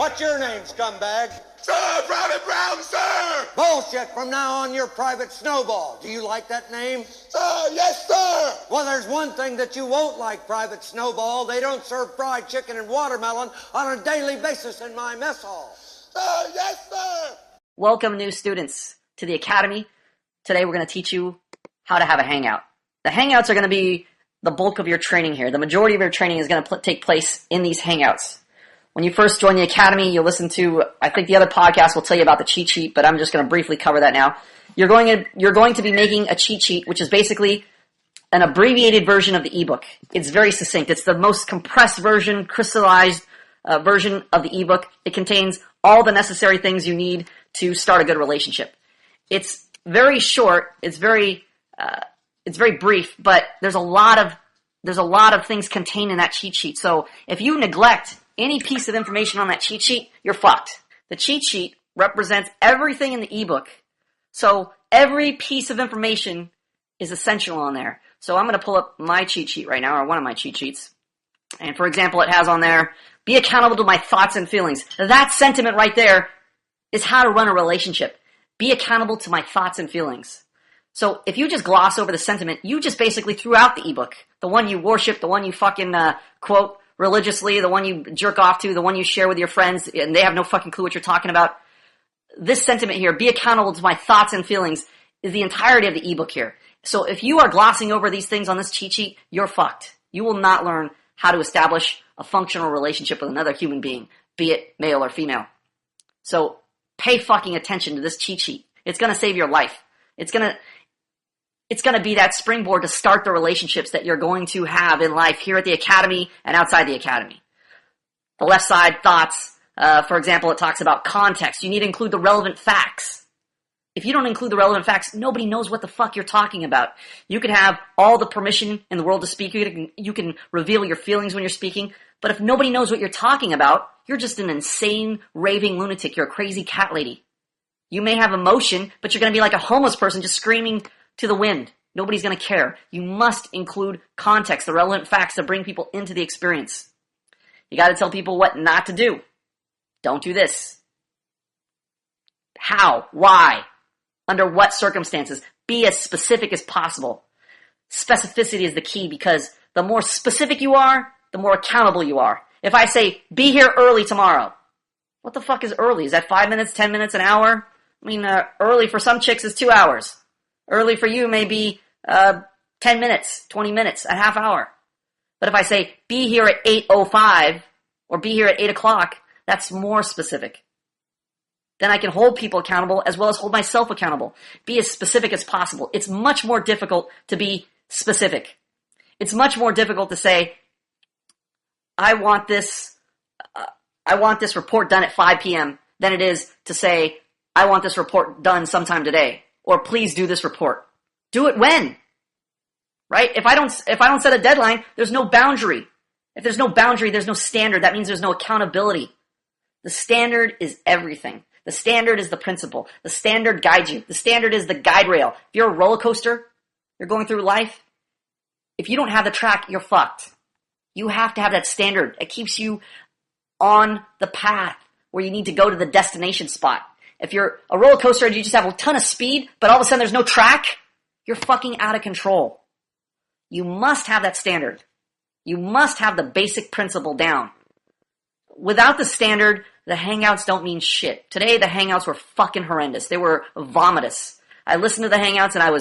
What's your name, scumbag? Sir, Private Brown, sir! Bullshit. From now on, you're Private Snowball. Do you like that name? Sir, yes, sir! Well, there's one thing that you won't like, Private Snowball. They don't serve fried chicken and watermelon on a daily basis in my mess hall. Sir, yes, sir! Welcome, new students, to the Academy. Today we're going to teach you how to have a hangout. The hangouts are going to be the bulk of your training here. The majority of your training is going to take place in these hangouts. When you first join the Academy, you'll listen to, I think the other podcast will tell you about the cheat sheet, but I'm just going to briefly cover that now. You're going to be making a cheat sheet, which is basically an abbreviated version of the ebook. It's very succinct. It's the most compressed version, crystallized version of the ebook. It contains all the necessary things you need to start a good relationship. It's very short. It's very brief, but there's a lot of things contained in that cheat sheet. So if you neglect any piece of information on that cheat sheet, you're fucked. The cheat sheet represents everything in the ebook. So every piece of information is essential on there. So I'm going to pull up my cheat sheet right now, or one of my cheat sheets. And for example, it has on there, be accountable to my thoughts and feelings. That sentiment right there is how to run a relationship. Be accountable to my thoughts and feelings. So if you just gloss over the sentiment, you just basically threw out the ebook. The one you worship, the one you fucking quote religiously, the one you jerk off to, the one you share with your friends, and they have no fucking clue what you're talking about. This sentiment here, be accountable to my thoughts and feelings, is the entirety of the ebook here. So if you are glossing over these things on this cheat sheet, you're fucked. You will not learn how to establish a functional relationship with another human being, be it male or female. So pay fucking attention to this cheat sheet. It's going to save your life. It's going to be that springboard to start the relationships that you're going to have in life here at the Academy and outside the Academy. The left side, thoughts. For example, it talks about context. You need to include the relevant facts. If you don't include the relevant facts, nobody knows what the fuck you're talking about. You can have all the permission in the world to speak. You can reveal your feelings when you're speaking. But if nobody knows what you're talking about, you're just an insane, raving lunatic. You're a crazy cat lady. You may have emotion, but you're going to be like a homeless person just screaming to the wind. Nobody's going to care. You must include context, the relevant facts that bring people into the experience. You got to tell people what not to do. Don't do this. How? Why? Under what circumstances? Be as specific as possible. Specificity is the key because the more specific you are, the more accountable you are. If I say, be here early tomorrow, what the fuck is early? Is that 5 minutes, 10 minutes, an hour? I mean, early for some chicks is 2 hours. Early for you may be 10 minutes, 20 minutes, a half hour. But if I say, be here at 8:05 or be here at 8 o'clock, that's more specific. Then I can hold people accountable as well as hold myself accountable. Be as specific as possible. It's much more difficult to be specific. It's much more difficult to say, I want this report done at 5 p.m. than it is to say, I want this report done sometime today. Or please do this report. Do it when? Right? If I don't set a deadline, there's no boundary. If there's no boundary, there's no standard. That means there's no accountability. The standard is everything. The standard is the principle. The standard guides you. The standard is the guide rail. If you're a roller coaster, you're going through life, if you don't have the track, you're fucked. You have to have that standard. It keeps you on the path where you need to go to the destination spot. If you're a roller coaster and you just have a ton of speed, but all of a sudden there's no track, you're fucking out of control. You must have that standard. You must have the basic principle down. Without the standard, the hangouts don't mean shit. Today, the hangouts were fucking horrendous. They were vomitous. I listened to the hangouts and I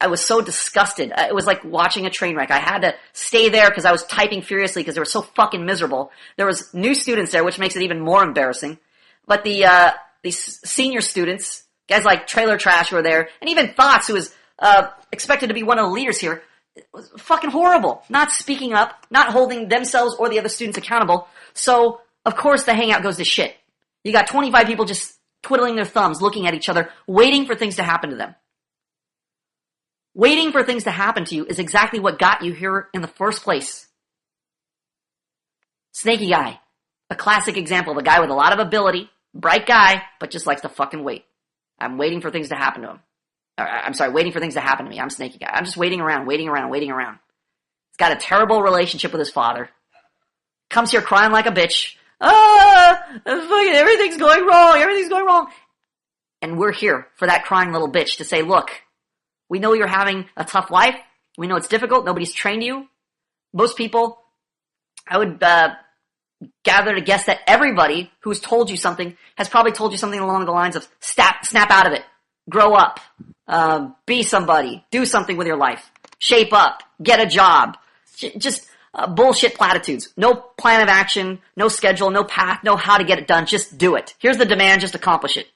was so disgusted. It was like watching a train wreck. I had to stay there because I was typing furiously because they were so fucking miserable. There was new students there, which makes it even more embarrassing. But these senior students, guys like Trailer Trash who were there, and even Thoughts, who was expected to be one of the leaders here, it was fucking horrible. Not speaking up, not holding themselves or the other students accountable. So, of course, the hangout goes to shit. You got 25 people just twiddling their thumbs, looking at each other, waiting for things to happen to them. Waiting for things to happen to you is exactly what got you here in the first place. Snaky Guy, a classic example of a guy with a lot of ability, bright guy, but just likes to fucking wait. I'm waiting for things to happen to him. Waiting for things to happen to me. I'm Snaky Guy. I'm just waiting around. He's got a terrible relationship with his father. Comes here crying like a bitch. fucking everything's going wrong. Everything's going wrong. And we're here for that crying little bitch to say, look, we know you're having a tough life. We know it's difficult. Nobody's trained you. Most people, I would gather to guess that everybody who's told you something has probably told you something along the lines of snap out of it, grow up, be somebody, do something with your life, shape up, get a job. Just bullshit platitudes. No plan of action, no schedule, no path, no how to get it done. Just do it. Here's the demand, just accomplish it.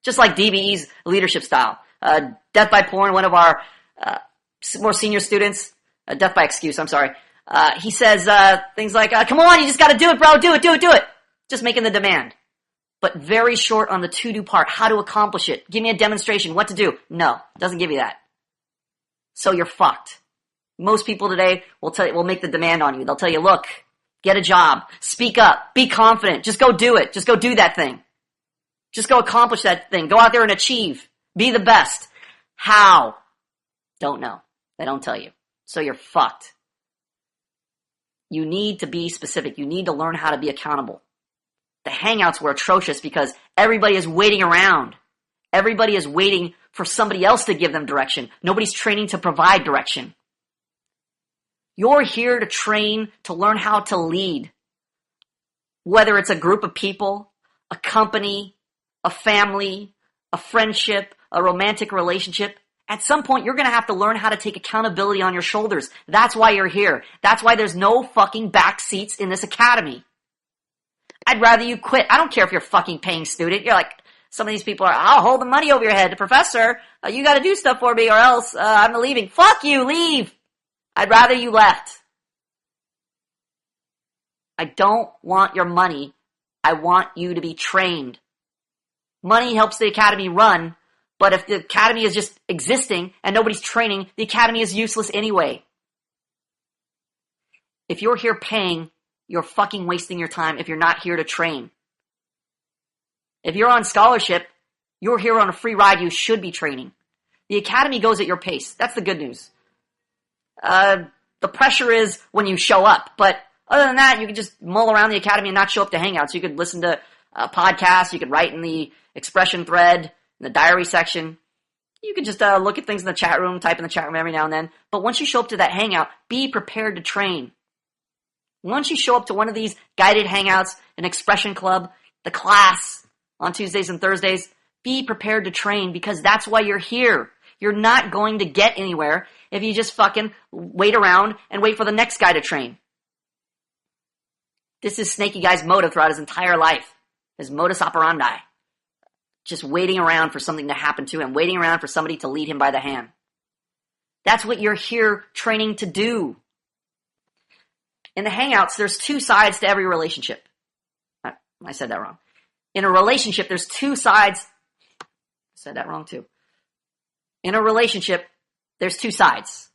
Just like DBE's leadership style. Death by Porn, one of our more senior students, Death by Excuse, I'm sorry. He says things like, come on, you just gotta do it, bro, do it. Just making the demand. But very short on the to-do part, how to accomplish it. Give me a demonstration, what to do. No, doesn't give you that. So you're fucked. Most people today will make the demand on you. They'll tell you, look, get a job, speak up, be confident, just go do it, just go do that thing. Just go accomplish that thing. Go out there and achieve. Be the best. How? Don't know. They don't tell you. So you're fucked. You need to be specific. You need to learn how to be accountable. The hangouts were atrocious because everybody is waiting around. Everybody is waiting for somebody else to give them direction. Nobody's training to provide direction. You're here to train, to learn how to lead. Whether it's a group of people, a company, a family, a friendship, a romantic relationship, at some point you're going to have to learn how to take accountability on your shoulders. That's why you're here. That's why there's no fucking back seats in this academy. I'd rather you quit. I don't care if you're a fucking paying student. You're like, some of these people are, I'll hold the money over your head. The professor, you got to do stuff for me or else I'm leaving. Fuck you, leave. I'd rather you left. I don't want your money. I want you to be trained. Money helps the academy run, but if the academy is just existing and nobody's training, the academy is useless anyway. If you're here paying, you're fucking wasting your time if you're not here to train. If you're on scholarship, you're here on a free ride, you should be training. The academy goes at your pace. That's the good news. The pressure is when you show up, but other than that, you can just mull around the academy and not show up to hangouts. You could listen to podcasts, you could write in the expression thread, in the diary section. You could just look at things in the chat room, type in the chat room every now and then. But once you show up to that hangout, be prepared to train. Once you show up to one of these guided hangouts, an expression club, the class on Tuesdays and Thursdays, be prepared to train because that's why you're here. You're not going to get anywhere if you just fucking wait around and wait for the next guy to train. This is Snaky Guy's motive throughout his entire life. His modus operandi. Just waiting around for something to happen to him. Waiting around for somebody to lead him by the hand. That's what you're here training to do. In the hangouts, there's two sides to every relationship. I said that wrong. In a relationship, there's two sides. I said that wrong too. In a relationship, there's two sides.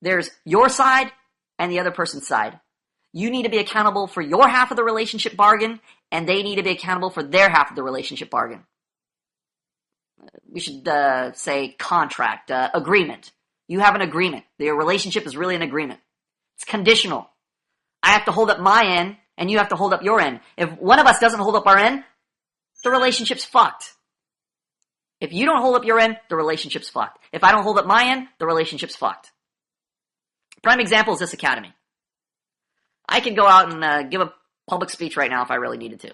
There's your side and the other person's side. You need to be accountable for your half of the relationship bargain, and they need to be accountable for their half of the relationship bargain. We should say contract, agreement. You have an agreement. The relationship is really an agreement. It's conditional. I have to hold up my end, and you have to hold up your end. If one of us doesn't hold up our end, the relationship's fucked. If you don't hold up your end, the relationship's fucked. If I don't hold up my end, the relationship's fucked. Prime example is this academy. I could go out and give a public speech right now if I really needed to.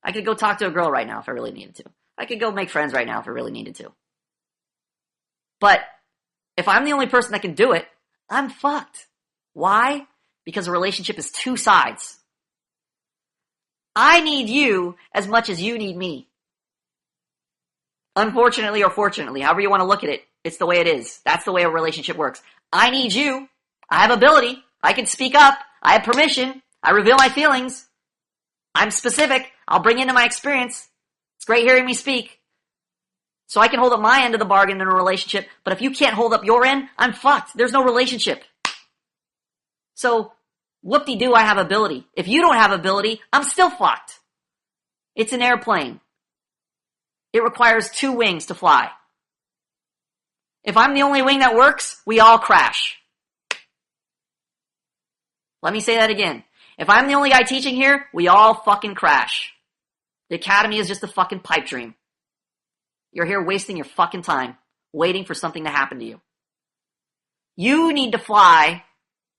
I could go talk to a girl right now if I really needed to. I could go make friends right now if I really needed to. But if I'm the only person that can do it, I'm fucked. Why? Because a relationship is two sides. I need you as much as you need me. Unfortunately or fortunately, however you want to look at it, it's the way it is. That's the way a relationship works. I need you. I have ability. I can speak up. I have permission. I reveal my feelings. I'm specific. I'll bring into my experience. It's great hearing me speak. So I can hold up my end of the bargain in a relationship, but if you can't hold up your end, I'm fucked. There's no relationship. So, whoop-de-doo, I have ability. If you don't have ability, I'm still fucked. It's an airplane. It requires two wings to fly. If I'm the only wing that works, we all crash. Let me say that again. If I'm the only guy teaching here, we all fucking crash. The academy is just a fucking pipe dream. You're here wasting your fucking time, waiting for something to happen to you. You need to fly,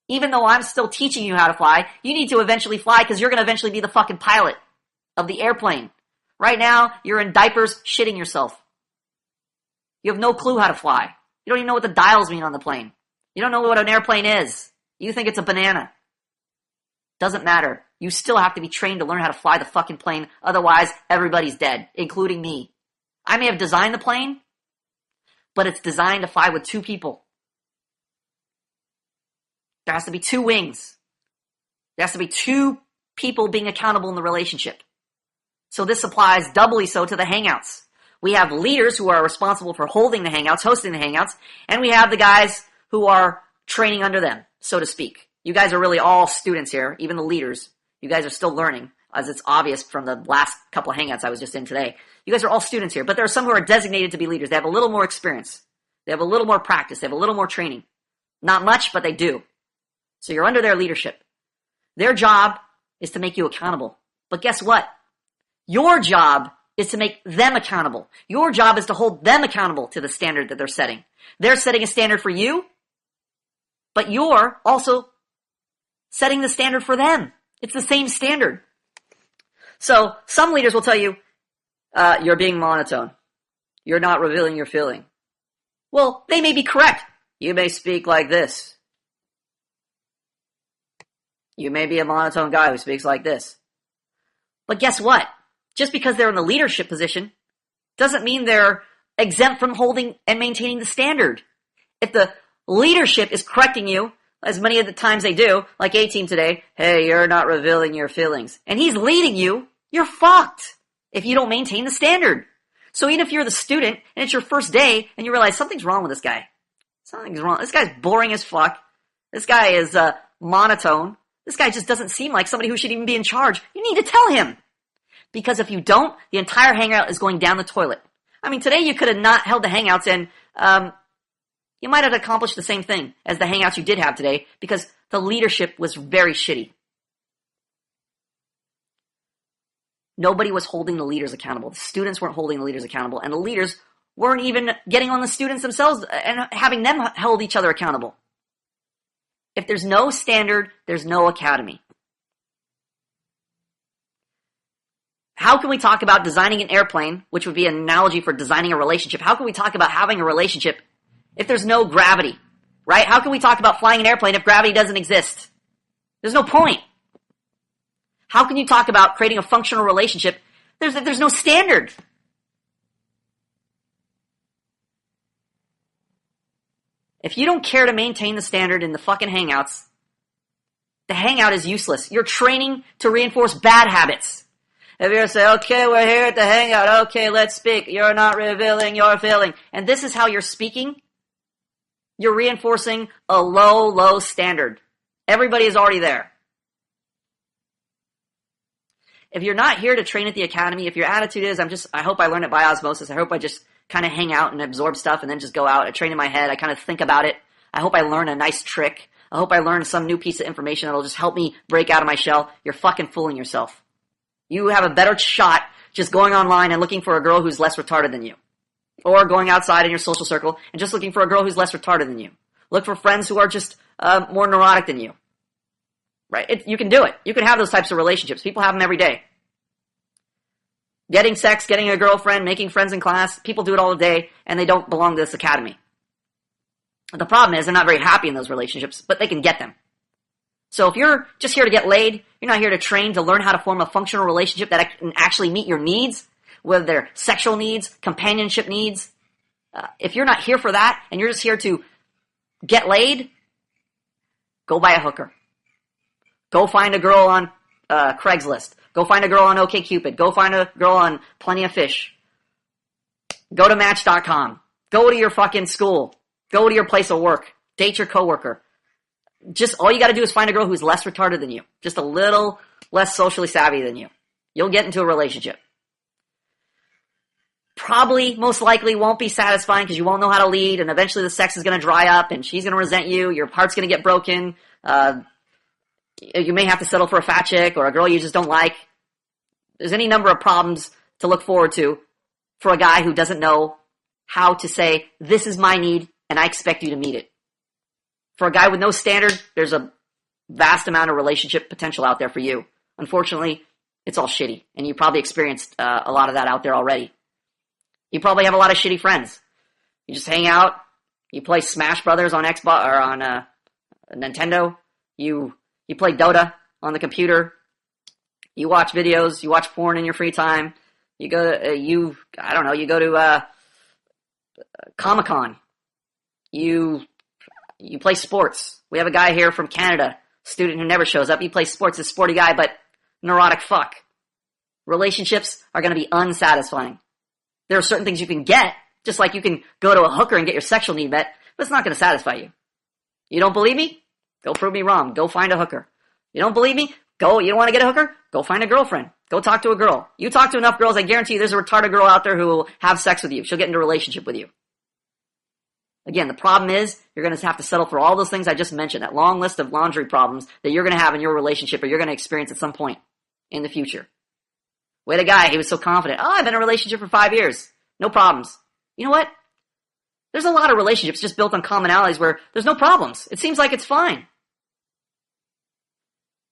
even though I'm still teaching you how to fly. You need to eventually fly because you're going to eventually be the fucking pilot of the airplane. Right now, you're in diapers shitting yourself. You have no clue how to fly. You don't even know what the dials mean on the plane. You don't know what an airplane is. You think it's a banana. Doesn't matter. You still have to be trained to learn how to fly the fucking plane. Otherwise, everybody's dead, including me. I may have designed the plane, but it's designed to fly with two people. There has to be two wings. There has to be two people being accountable in the relationship. So this applies doubly so to the Hangouts. We have leaders who are responsible for holding the Hangouts, hosting the Hangouts, and we have the guys who are training under them, so to speak. You guys are really all students here, even the leaders. You guys are still learning, as it's obvious from the last couple of Hangouts I was just in today. You guys are all students here, but there are some who are designated to be leaders. They have a little more experience. They have a little more practice. They have a little more training. Not much, but they do. So you're under their leadership. Their job is to make you accountable. But guess what? Your job is to make them accountable. Your job is to hold them accountable to the standard that they're setting. They're setting a standard for you, but you're also setting the standard for them. It's the same standard. So some leaders will tell you, you're being monotone. You're not revealing your feeling. Well, they may be correct. You may speak like this. You may be a monotone guy who speaks like this. But guess what? Just because they're in the leadership position doesn't mean they're exempt from holding and maintaining the standard. If the leadership is correcting you, as many of the times they do, like A-Team today, hey, you're not revealing your feelings, and he's leading you, you're fucked if you don't maintain the standard. So even if you're the student and it's your first day and you realize something's wrong with this guy. Something's wrong. This guy's boring as fuck. This guy is monotone. This guy just doesn't seem like somebody who should even be in charge. You need to tell him. Because if you don't, the entire hangout is going down the toilet. I mean, today you could have not held the hangouts and you might have accomplished the same thing as the hangouts you did have today because the leadership was very shitty. Nobody was holding the leaders accountable. The students weren't holding the leaders accountable, and the leaders weren't even getting on the students themselves and having them hold each other accountable. If there's no standard, there's no academy. How can we talk about designing an airplane, which would be an analogy for designing a relationship? How can we talk about having a relationship if there's no gravity, right? How can we talk about flying an airplane if gravity doesn't exist? There's no point. How can you talk about creating a functional relationship if there's no standard? If you don't care to maintain the standard in the fucking hangouts, the hangout is useless. You're training to reinforce bad habits. If you say, okay, we're here at the hangout, okay, let's speak. You're not revealing your feeling. And this is how you're speaking. You're reinforcing a low standard. Everybody is already there. If you're not here to train at the academy, if your attitude is, I hope I learn it by osmosis. I hope I just kind of hang out and absorb stuff and then just go out. I train in my head. I kind of think about it. I hope I learn a nice trick. I hope I learn some new piece of information that'll just help me break out of my shell. You're fucking fooling yourself. You have a better shot just going online and looking for a girl who's less retarded than you. Or going outside in your social circle and just looking for a girl who's less retarded than you. Look for friends who are just more neurotic than you. Right? You can do it. You can have those types of relationships. People have them every day. Getting sex, getting a girlfriend, making friends in class. People do it all day and they don't belong to this academy. The problem is they're not very happy in those relationships, but they can get them. So if you're just here to get laid, you're not here to train to learn how to form a functional relationship that can actually meet your needs, whether they're sexual needs, companionship needs. If you're not here for that and you're just here to get laid, go buy a hooker. Go find a girl on Craigslist. Go find a girl on OkCupid. Go find a girl on Plenty of Fish. Go to Match.com. Go to your fucking school. Go to your place of work. Date your coworker. Just all you got to do is find a girl who's less retarded than you. Just a little less socially savvy than you. You'll get into a relationship. Probably, most likely, won't be satisfying because you won't know how to lead, and eventually the sex is going to dry up, and she's going to resent you. Your heart's going to get broken. You may have to settle for a fat chick or a girl you just don't like. There's any number of problems to look forward to for a guy who doesn't know how to say, this is my need, and I expect you to meet it. For a guy with no standard, there's a vast amount of relationship potential out there for you. Unfortunately, it's all shitty, and you probably experienced a lot of that out there already. You probably have a lot of shitty friends. You just hang out, you play Smash Brothers on Xbox or on Nintendo. You play Dota on the computer. You watch videos. You watch porn in your free time. You go to Comic-Con. You play sports. We have a guy here from Canada, student who never shows up. He plays sports, a sporty guy, but neurotic fuck. Relationships are going to be unsatisfying. There are certain things you can get, just like you can go to a hooker and get your sexual need met, but it's not going to satisfy you. You don't believe me? Go prove me wrong. Go find a hooker. You don't believe me? You don't want to get a hooker? Go find a girlfriend. Go talk to a girl. You talk to enough girls, I guarantee you there's a retarded girl out there who will have sex with you. She'll get into a relationship with you. Again, the problem is you're going to have to settle for all those things I just mentioned, that long list of laundry problems that you're going to have in your relationship or you're going to experience at some point in the future. We had a guy, he was so confident. Oh, I've been in a relationship for 5 years. No problems. You know what? There's a lot of relationships just built on commonalities where there's no problems. It seems like it's fine.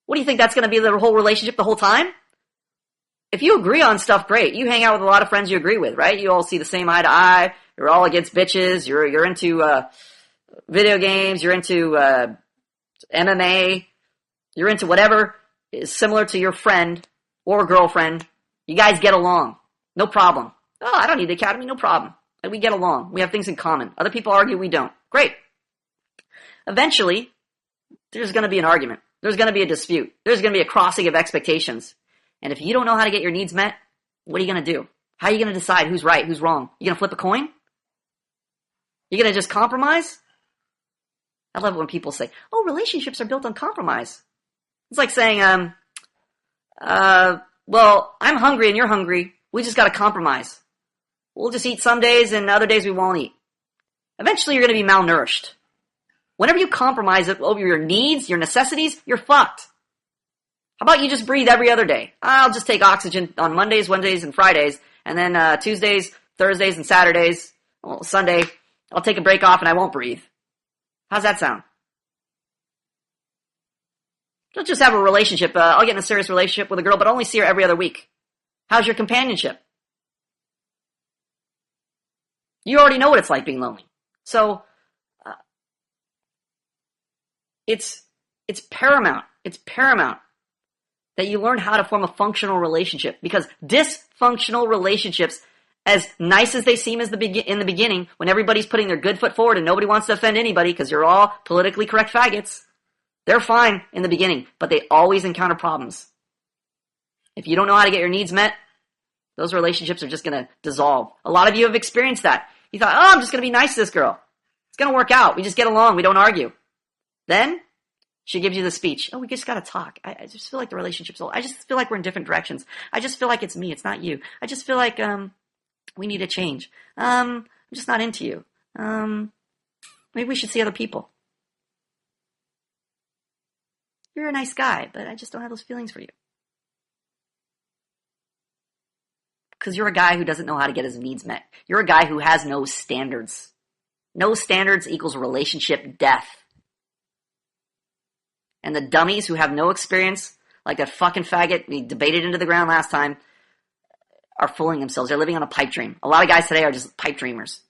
What do you think, that's going to be the whole relationship the whole time? If you agree on stuff, great. You hang out with a lot of friends you agree with, right? You all see the same eye to eye. You're all against bitches. You're into video games. You're into MMA. You're into whatever is similar to your friend or girlfriend. You guys get along. No problem. Oh, I don't need the academy. No problem. We get along. We have things in common. Other people argue, we don't. Great. Eventually, there's going to be an argument. There's going to be a dispute. There's going to be a crossing of expectations. And if you don't know how to get your needs met, what are you going to do? How are you going to decide who's right, who's wrong? You going to flip a coin? You going to just compromise? I love it when people say, oh, relationships are built on compromise. It's like saying, well, I'm hungry and you're hungry. We just got to compromise. We'll just eat some days and other days we won't eat. Eventually you're going to be malnourished. Whenever you compromise over your needs, your necessities, you're fucked. How about you just breathe every other day? I'll just take oxygen on Mondays, Wednesdays, and Fridays, and then Tuesdays, Thursdays, and Saturdays, well, Sunday, I'll take a break off and I won't breathe. How's that sound? Don't just have a relationship. I'll get in a serious relationship with a girl, but only see her every other week. How's your companionship? You already know what it's like being lonely. So, it's paramount. It's paramount that you learn how to form a functional relationship, because dysfunctional relationships, as nice as they seem in the beginning, when everybody's putting their good foot forward and nobody wants to offend anybody because you're all politically correct faggots, they're fine in the beginning, but they always encounter problems. If you don't know how to get your needs met, those relationships are just going to dissolve. A lot of you have experienced that. You thought, oh, I'm just going to be nice to this girl. It's going to work out. We just get along. We don't argue. Then she gives you the speech. Oh, we just got to talk. I just feel like the relationship's old. I just feel like we're in different directions. I just feel like it's me. It's not you. I just feel like we need a change. I'm just not into you. Maybe we should see other people. You're a nice guy, but I just don't have those feelings for you. Because you're a guy who doesn't know how to get his needs met. You're a guy who has no standards. No standards equals relationship death. And the dummies who have no experience, like that fucking faggot we debated into the ground last time, are fooling themselves. They're living on a pipe dream. A lot of guys today are just pipe dreamers.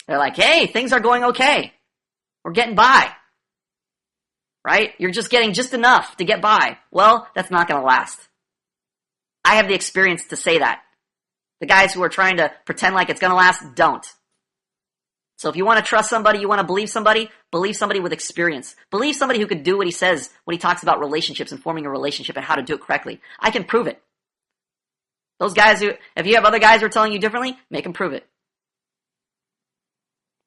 They're like, hey, things are going okay. We're getting by. Right? You're just getting just enough to get by. Well, that's not going to last. I have the experience to say that. The guys who are trying to pretend like it's going to last, don't. So if you want to trust somebody, you want to believe somebody with experience. Believe somebody who could do what he says when he talks about relationships and forming a relationship and how to do it correctly. I can prove it. Those guys who, if you have other guys who are telling you differently, make them prove it.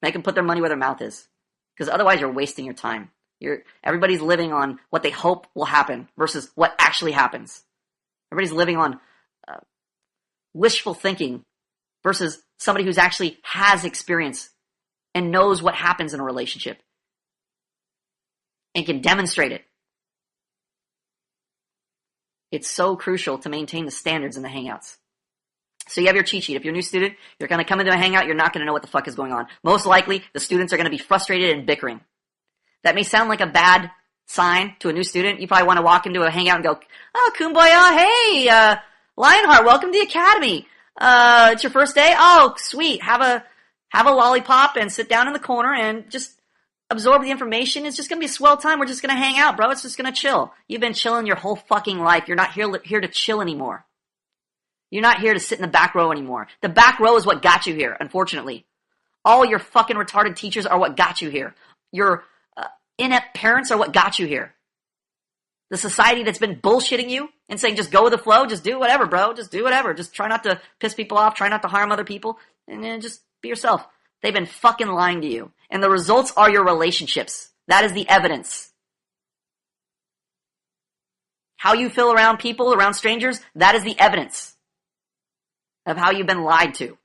Make them put their money where their mouth is. Because otherwise you're wasting your time. Everybody's living on what they hope will happen versus what actually happens. Everybody's living on wishful thinking versus somebody who's actually has experience and knows what happens in a relationship and can demonstrate it. It's so crucial to maintain the standards in the Hangouts. So you have your cheat sheet. If you're a new student, you're going to come into a Hangout, you're not going to know what the fuck is going on. Most likely, the students are going to be frustrated and bickering. That may sound like a bad sign to a new student. You probably want to walk into a Hangout and go, oh, Kumbaya, hey, Lionheart, welcome to the Academy. It's your first day? Oh, sweet. Have a lollipop and sit down in the corner and just absorb the information. It's just going to be a swell time. We're just going to hang out, bro. It's just going to chill. You've been chilling your whole fucking life. You're not here to chill anymore. You're not here to sit in the back row anymore. The back row is what got you here, unfortunately. All your fucking retarded teachers are what got you here. Your inept parents are what got you here. The society that's been bullshitting you and saying just go with the flow, just do whatever, bro. Just do whatever. Just try not to piss people off, try not to harm other people, and then just be yourself. They've been fucking lying to you. And the results are your relationships. That is the evidence. How you feel around people, around strangers, that is the evidence of how you've been lied to.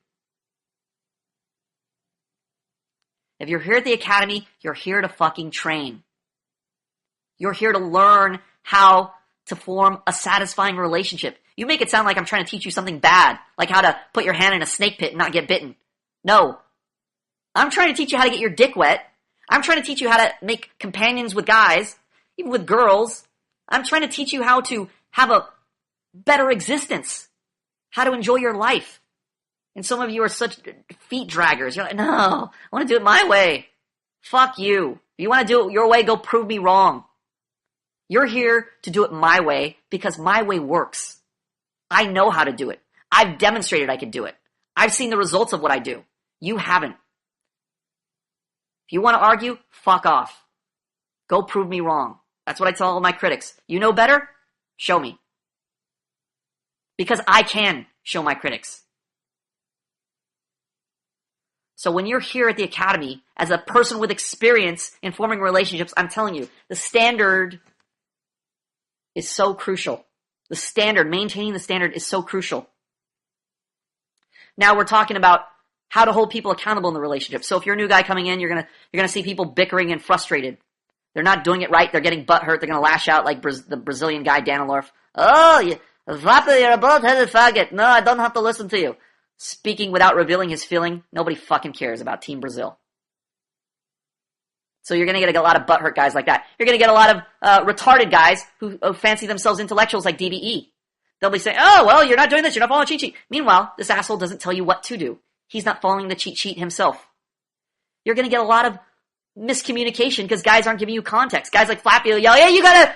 If you're here at the Academy, you're here to fucking train. You're here to learn how to form a satisfying relationship. You make it sound like I'm trying to teach you something bad, like how to put your hand in a snake pit and not get bitten. No. I'm trying to teach you how to get your dick wet. I'm trying to teach you how to make companions with guys, even with girls. I'm trying to teach you how to have a better existence, how to enjoy your life. And some of you are such feet draggers. You're like, no, I want to do it my way. Fuck you. If you want to do it your way, go prove me wrong. You're here to do it my way because my way works. I know how to do it. I've demonstrated I can do it. I've seen the results of what I do. You haven't. If you want to argue, fuck off. Go prove me wrong. That's what I tell all my critics. You know better? Show me. Because I can show my critics. So when you're here at the Academy as a person with experience in forming relationships, I'm telling you, the standard is so crucial. The standard, maintaining the standard is so crucial. Now we're talking about how to hold people accountable in the relationship. So if you're a new guy coming in, you're gonna see people bickering and frustrated. They're not doing it right. They're getting butthurt. They're gonna lash out like the Brazilian guy Danilorf. Oh, you're a boat-headed faggot. No, I don't have to listen to you. Speaking without revealing his feeling. Nobody fucking cares about Team Brazil. So you're going to get a lot of butthurt guys like that. You're going to get a lot of retarded guys who fancy themselves intellectuals like DBE. They'll be saying, oh, well, you're not doing this. You're not following the cheat sheet. Meanwhile, this asshole doesn't tell you what to do. He's not following the cheat sheet himself. You're going to get a lot of miscommunication because guys aren't giving you context. Guys like Flappy will yell, yeah, you gotta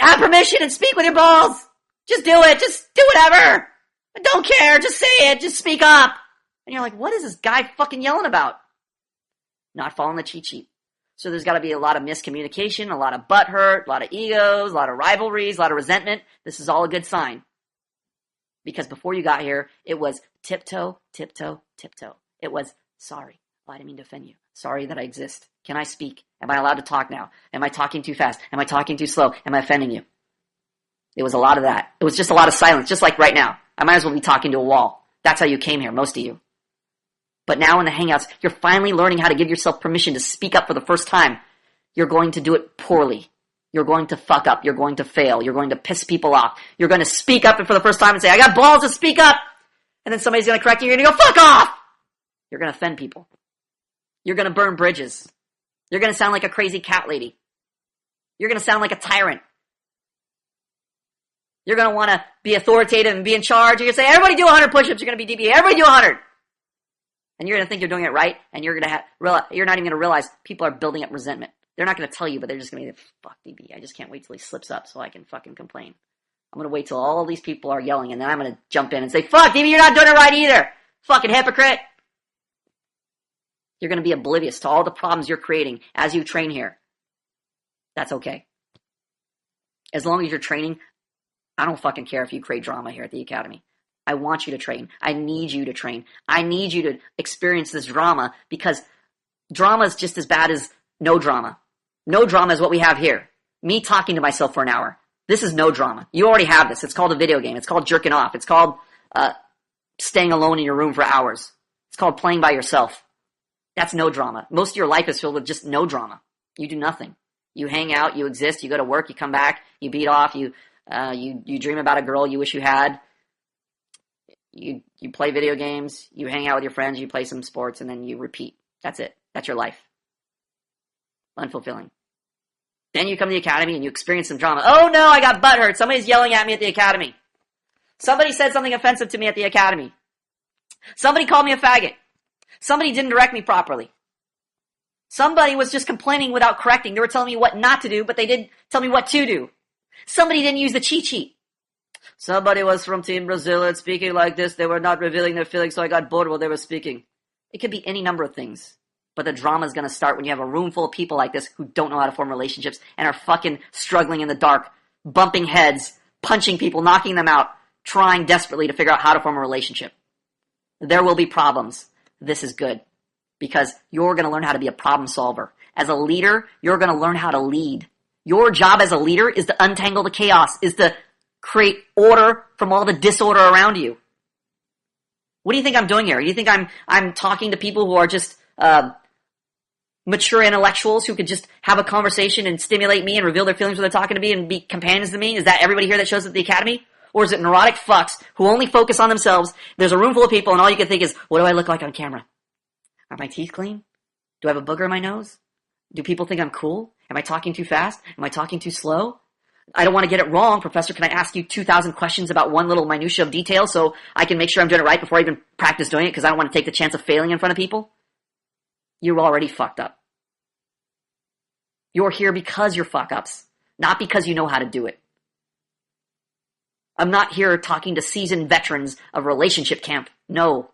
have permission and speak with your balls. Just do it. Just do whatever. I don't care. Just say it. Just speak up. And you're like, what is this guy fucking yelling about? Not following the cheat sheet. So there's got to be a lot of miscommunication, a lot of butthurt, a lot of egos, a lot of rivalries, a lot of resentment. This is all a good sign. Because before you got here, it was tiptoe, tiptoe, tiptoe. It was, sorry, I didn't mean to offend you. Sorry that I exist. Can I speak? Am I allowed to talk now? Am I talking too fast? Am I talking too slow? Am I offending you? It was a lot of that. It was just a lot of silence, just like right now. I might as well be talking to a wall. That's how you came here, most of you. But now in the Hangouts, you're finally learning how to give yourself permission to speak up for the first time. You're going to do it poorly. You're going to fuck up. You're going to fail. You're going to piss people off. You're going to speak up for the first time and say, I got balls to speak up. And then somebody's going to correct you. You're going to go, fuck off. You're going to offend people. You're going to burn bridges. You're going to sound like a crazy cat lady. You're going to sound like a tyrant. You're going to want to be authoritative and be in charge. You're going to say, everybody do 100 push-ups. You're going to be DBA. Everybody do 100. And you're going to think you're doing it right, and you're not even going to realize people are building up resentment. They're not going to tell you, but they're just going to be, fuck DB, I just can't wait till he slips up so I can fucking complain. I'm going to wait till all these people are yelling, and then I'm going to jump in and say, fuck DB, you're not doing it right either. Fucking hypocrite. You're going to be oblivious to all the problems you're creating as you train here. That's okay. As long as you're training, I don't fucking care if you create drama here at the Academy. I want you to train. I need you to train. I need you to experience this drama because drama is just as bad as no drama. No drama is what we have here. Me talking to myself for an hour. This is no drama. You already have this. It's called a video game. It's called jerking off. It's called staying alone in your room for hours. It's called playing by yourself. That's no drama. Most of your life is filled with just no drama. You do nothing. You hang out, you exist, you go to work, you come back, you beat off, you You dream about a girl you wish you had. You play video games. You hang out with your friends. You play some sports, and then you repeat. That's it. That's your life. Unfulfilling. Then you come to the academy and you experience some drama. Oh no, I got butthurt. Somebody's yelling at me at the academy. Somebody said something offensive to me at the academy. Somebody called me a faggot. Somebody didn't direct me properly. Somebody was just complaining without correcting. They were telling me what not to do, but they didn't tell me what to do. Somebody didn't use the cheat sheet. Somebody was from Team Brazil and speaking like this. They were not revealing their feelings, so I got bored while they were speaking. It could be any number of things. But the drama is going to start when you have a room full of people like this who don't know how to form relationships and are fucking struggling in the dark, bumping heads, punching people, knocking them out, trying desperately to figure out how to form a relationship. There will be problems. This is good because you're going to learn how to be a problem solver. As a leader, you're going to learn how to lead. Your job as a leader is to untangle the chaos, is to create order from all the disorder around you. What do you think I'm doing here? Do you think I'm talking to people who are just mature intellectuals who could just have a conversation and stimulate me and reveal their feelings when they're talking to me and be companions to me? Is that everybody here that shows up at the academy? Or is it neurotic fucks who only focus on themselves? There's a room full of people and all you can think is, what do I look like on camera? Are my teeth clean? Do I have a booger in my nose? Do people think I'm cool? Am I talking too fast? Am I talking too slow? I don't want to get it wrong. Professor, can I ask you 2,000 questions about one little minutia of detail so I can make sure I'm doing it right before I even practice doing it because I don't want to take the chance of failing in front of people? You're already fucked up. You're here because you're fuck-ups, not because you know how to do it. I'm not here talking to seasoned veterans of relationship camp. No.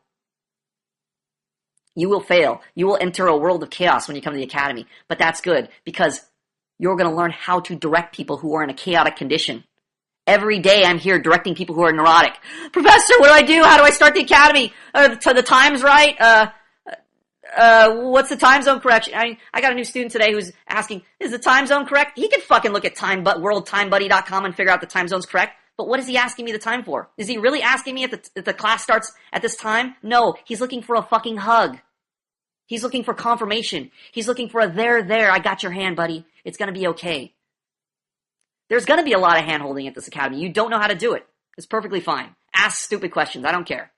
You will fail. You will enter a world of chaos when you come to the academy. But that's good because you're going to learn how to direct people who are in a chaotic condition. Every day I'm here directing people who are neurotic. Professor, what do I do? How do I start the academy? The time's right? What's the time zone correction? I got a new student today who's asking, is the time zone correct? He can fucking look at worldtimebuddy.com and figure out the time zone's correct. But what is he asking me the time for? Is he really asking me if the class starts at this time? No, he's looking for a fucking hug. He's looking for confirmation. He's looking for a there, I got your hand, buddy. It's going to be okay. There's going to be a lot of hand-holding at this academy. You don't know how to do it. It's perfectly fine. Ask stupid questions. I don't care.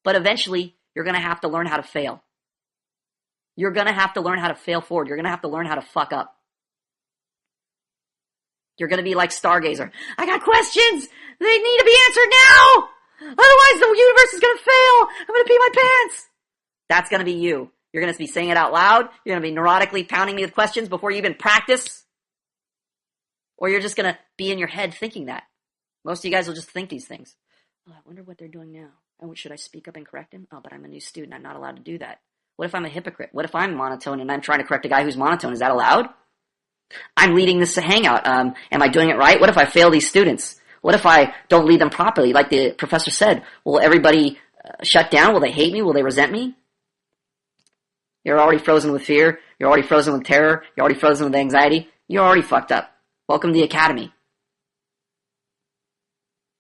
But eventually, you're going to have to learn how to fail. You're going to have to learn how to fail forward. You're going to have to learn how to fuck up. You're going to be like Stargazer. I got questions. They need to be answered now. Otherwise, the universe is going to fail. I'm going to pee my pants. That's going to be you. You're going to be saying it out loud. You're going to be neurotically pounding me with questions before you even practice. Or you're just going to be in your head thinking that. Most of you guys will just think these things. Oh, I wonder what they're doing now. Oh, should I speak up and correct him? Oh, but I'm a new student. I'm not allowed to do that. What if I'm a hypocrite? What if I'm monotone and I'm trying to correct a guy who's monotone? Is that allowed? I'm leading this hangout. Am I doing it right? What if I fail these students? What if I don't lead them properly? Like the professor said, will everybody shut down? Will they hate me? Will they resent me? You're already frozen with fear. You're already frozen with terror. You're already frozen with anxiety. You're already fucked up. Welcome to the academy.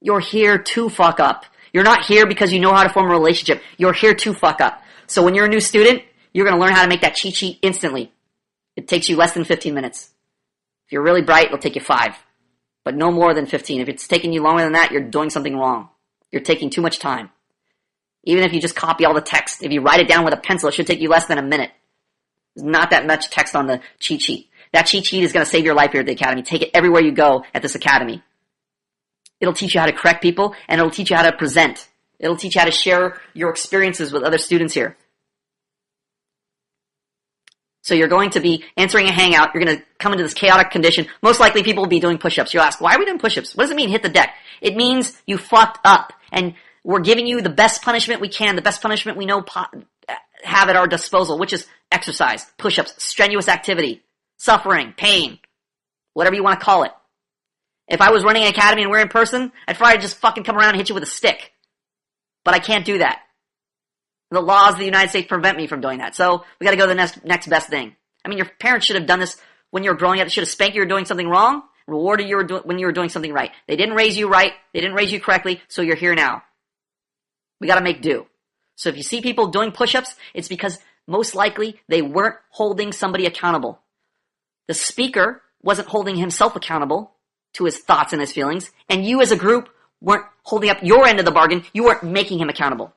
You're here to fuck up. You're not here because you know how to form a relationship. You're here to fuck up. So when you're a new student, you're going to learn how to make that cheat sheet instantly. It takes you less than 15 minutes. If you're really bright, it'll take you 5. But no more than 15. If it's taking you longer than that, you're doing something wrong. You're taking too much time. Even if you just copy all the text, if you write it down with a pencil, it should take you less than a minute. There's not that much text on the cheat sheet. That cheat sheet is going to save your life here at the academy. Take it everywhere you go at this academy. It'll teach you how to correct people, and it'll teach you how to present. It'll teach you how to share your experiences with other students here. So you're going to be answering a hangout. You're going to come into this chaotic condition. Most likely people will be doing push-ups. You'll ask, why are we doing push-ups? What does it mean, hit the deck? It means you fucked up, and we're giving you the best punishment we can, the best punishment we know have at our disposal, which is exercise, push-ups, strenuous activity, suffering, pain, whatever you want to call it. If I was running an academy and we're in person, I'd probably just fucking come around and hit you with a stick. But I can't do that. The laws of the United States prevent me from doing that. So we got to go to the next best thing. I mean, your parents should have done this when you were growing up. They should have spanked you for doing something wrong, rewarded you when you were doing something right. They didn't raise you right. They didn't raise you correctly, so you're here now. We got to make do. So if you see people doing push-ups, it's because most likely they weren't holding somebody accountable. The speaker wasn't holding himself accountable to his thoughts and his feelings, and you as a group weren't holding up your end of the bargain. You weren't making him accountable.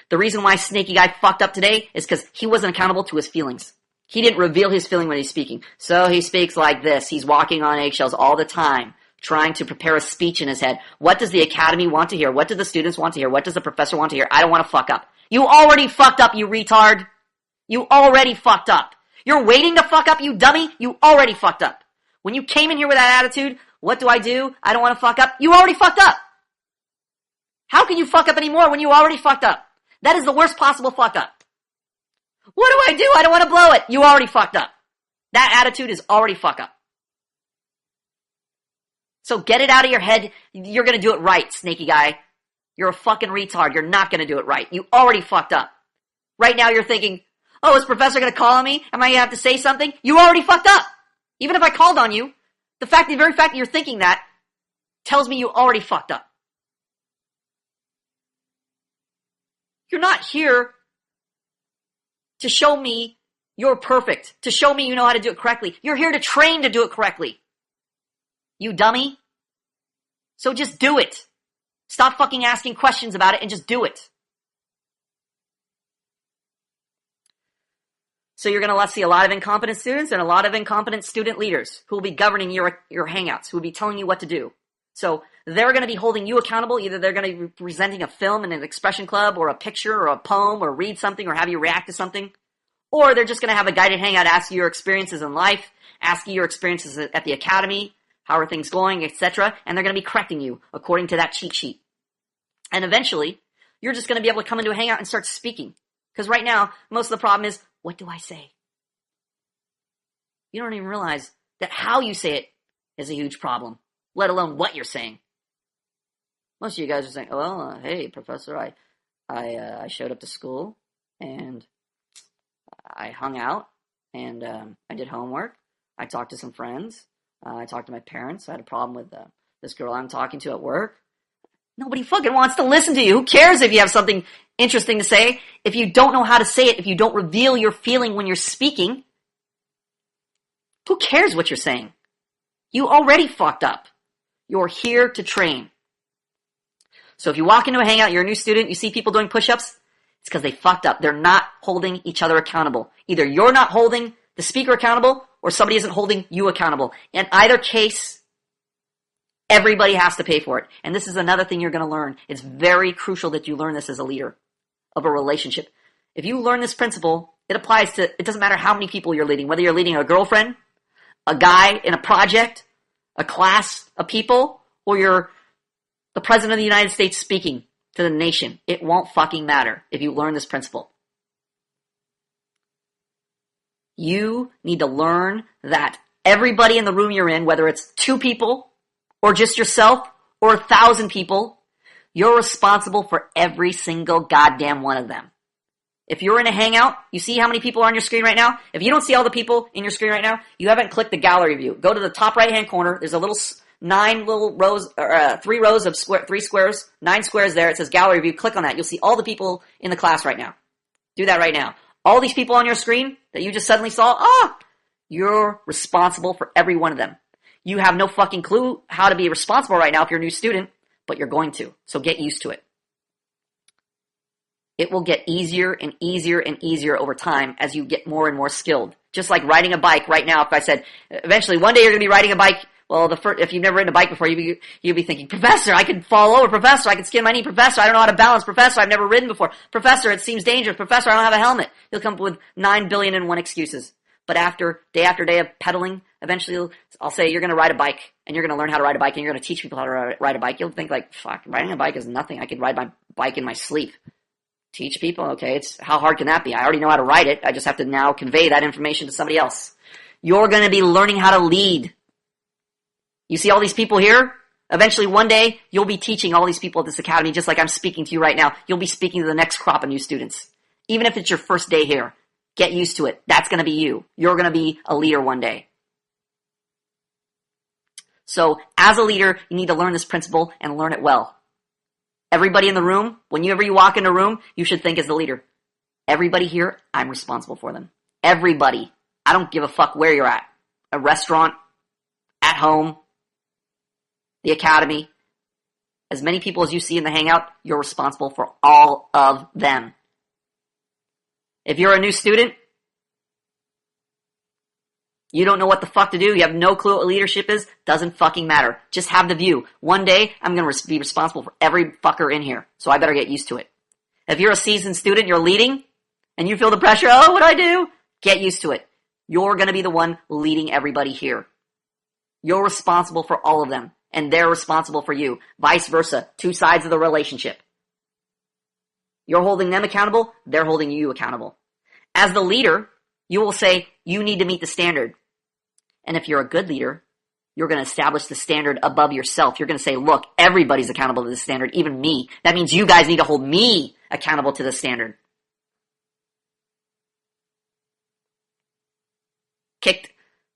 The reason why Snaky Guy fucked up today is because he wasn't accountable to his feelings. He didn't reveal his feeling when he's speaking. So he speaks like this. He's walking on eggshells all the time, trying to prepare a speech in his head. What does the academy want to hear? What do the students want to hear? What does the professor want to hear? I don't want to fuck up. You already fucked up, you retard. You already fucked up. You're waiting to fuck up, you dummy. You already fucked up. When you came in here with that attitude, what do? I don't want to fuck up. You already fucked up. How can you fuck up anymore when you already fucked up? That is the worst possible fuck up. What do? I don't want to blow it. You already fucked up. That attitude is already fuck up. So get it out of your head. You're going to do it right, Snaky Guy. You're a fucking retard. You're not going to do it right. You already fucked up. Right now you're thinking, oh, is Professor going to call on me? Am I going to have to say something? You already fucked up. Even if I called on you, the very fact that you're thinking that tells me you already fucked up. You're not here to show me you're perfect, to show me you know how to do it correctly. You're here to train to do it correctly. You dummy. So just do it. Stop fucking asking questions about it and just do it. So you're going to see a lot of incompetent students and a lot of incompetent student leaders who will be governing your hangouts, who will be telling you what to do. So they're going to be holding you accountable. Either they're going to be presenting a film in an expression club or a picture or a poem or read something or have you react to something. Or they're just going to have a guided hangout, ask you your experiences in life, ask you your experiences at the academy, how are things going, etc. And they're going to be correcting you according to that cheat sheet. And eventually, you're just going to be able to come into a hangout and start speaking. Because right now, most of the problem is, what do I say? You don't even realize that how you say it is a huge problem, let alone what you're saying. Most of you guys are saying, well, hey, Professor, I showed up to school, and I hung out, and I did homework. I talked to some friends. I talked to my parents. I had a problem with this girl I'm talking to at work. Nobody fucking wants to listen to you. Who cares if you have something interesting to say? If you don't know how to say it, if you don't reveal your feeling when you're speaking, who cares what you're saying? You already fucked up. You're here to train. So if you walk into a hangout, you're a new student, you see people doing push-ups, it's because they fucked up. They're not holding each other accountable. Either you're not holding the speaker accountable, or somebody isn't holding you accountable. In either case, everybody has to pay for it. And this is another thing you're going to learn. It's very crucial that you learn this as a leader of a relationship. If you learn this principle, it applies to, it doesn't matter how many people you're leading, whether you're leading a girlfriend, a guy in a project, a class of people, or you're the President of the United States speaking to the nation. It won't fucking matter if you learn this principle. You need to learn that everybody in the room you're in, whether it's 2 people, or just yourself, or 1,000 people, you're responsible for every single goddamn one of them. If you're in a hangout, you see how many people are on your screen right now? If you don't see all the people in your screen right now, you haven't clicked the gallery view. Go to the top right-hand corner. There's a little 9 rows of 3 squares, 9 squares there. It says gallery view. Click on that. You'll see all the people in the class right now. Do that right now. All these people on your screen that you just suddenly saw, you're responsible for every one of them. You have no fucking clue how to be responsible right now if you're a new student, but you're going to. So get used to it. It will get easier and easier and easier over time as you get more and more skilled. Just like riding a bike right now. If I said, eventually one day you're going to be riding a bike, well, if you've never ridden a bike before, you'd be thinking, Professor, I could fall over. Professor, I could skin my knee. Professor, I don't know how to balance. Professor, I've never ridden before. Professor, it seems dangerous. Professor, I don't have a helmet. You'll come up with 9 billion and one excuses. But after day of pedaling, eventually I'll say you're going to ride a bike, and you're going to learn how to ride a bike, and you're going to teach people how to ride a bike. You'll think like, fuck, riding a bike is nothing. I could ride my bike in my sleep. Teach people? Okay, how hard can that be? I already know how to ride it. I just have to now convey that information to somebody else. You're going to be learning how to lead. You see all these people here? Eventually one day, you'll be teaching all these people at this academy just like I'm speaking to you right now. You'll be speaking to the next crop of new students. Even if it's your first day here. Get used to it. That's going to be you. You're going to be a leader one day. So, as a leader, you need to learn this principle and learn it well. Everybody in the room, whenever you walk in a room, you should think as the leader. Everybody here, I'm responsible for them. Everybody. I don't give a fuck where you're at. A restaurant, at home, the academy, as many people as you see in the hangout, you're responsible for all of them. If you're a new student, you don't know what the fuck to do, you have no clue what leadership is, doesn't fucking matter. Just have the view. One day, I'm going to be responsible for every fucker in here, so I better get used to it. If you're a seasoned student, you're leading, and you feel the pressure, oh, what do I do? Get used to it. You're going to be the one leading everybody here. You're responsible for all of them, and they're responsible for you. Vice versa, two sides of the relationship. You're holding them accountable, they're holding you accountable. As the leader, you will say, you need to meet the standard. And if you're a good leader, you're going to establish the standard above yourself. You're going to say, look, everybody's accountable to the standard, even me. That means you guys need to hold me accountable to the standard.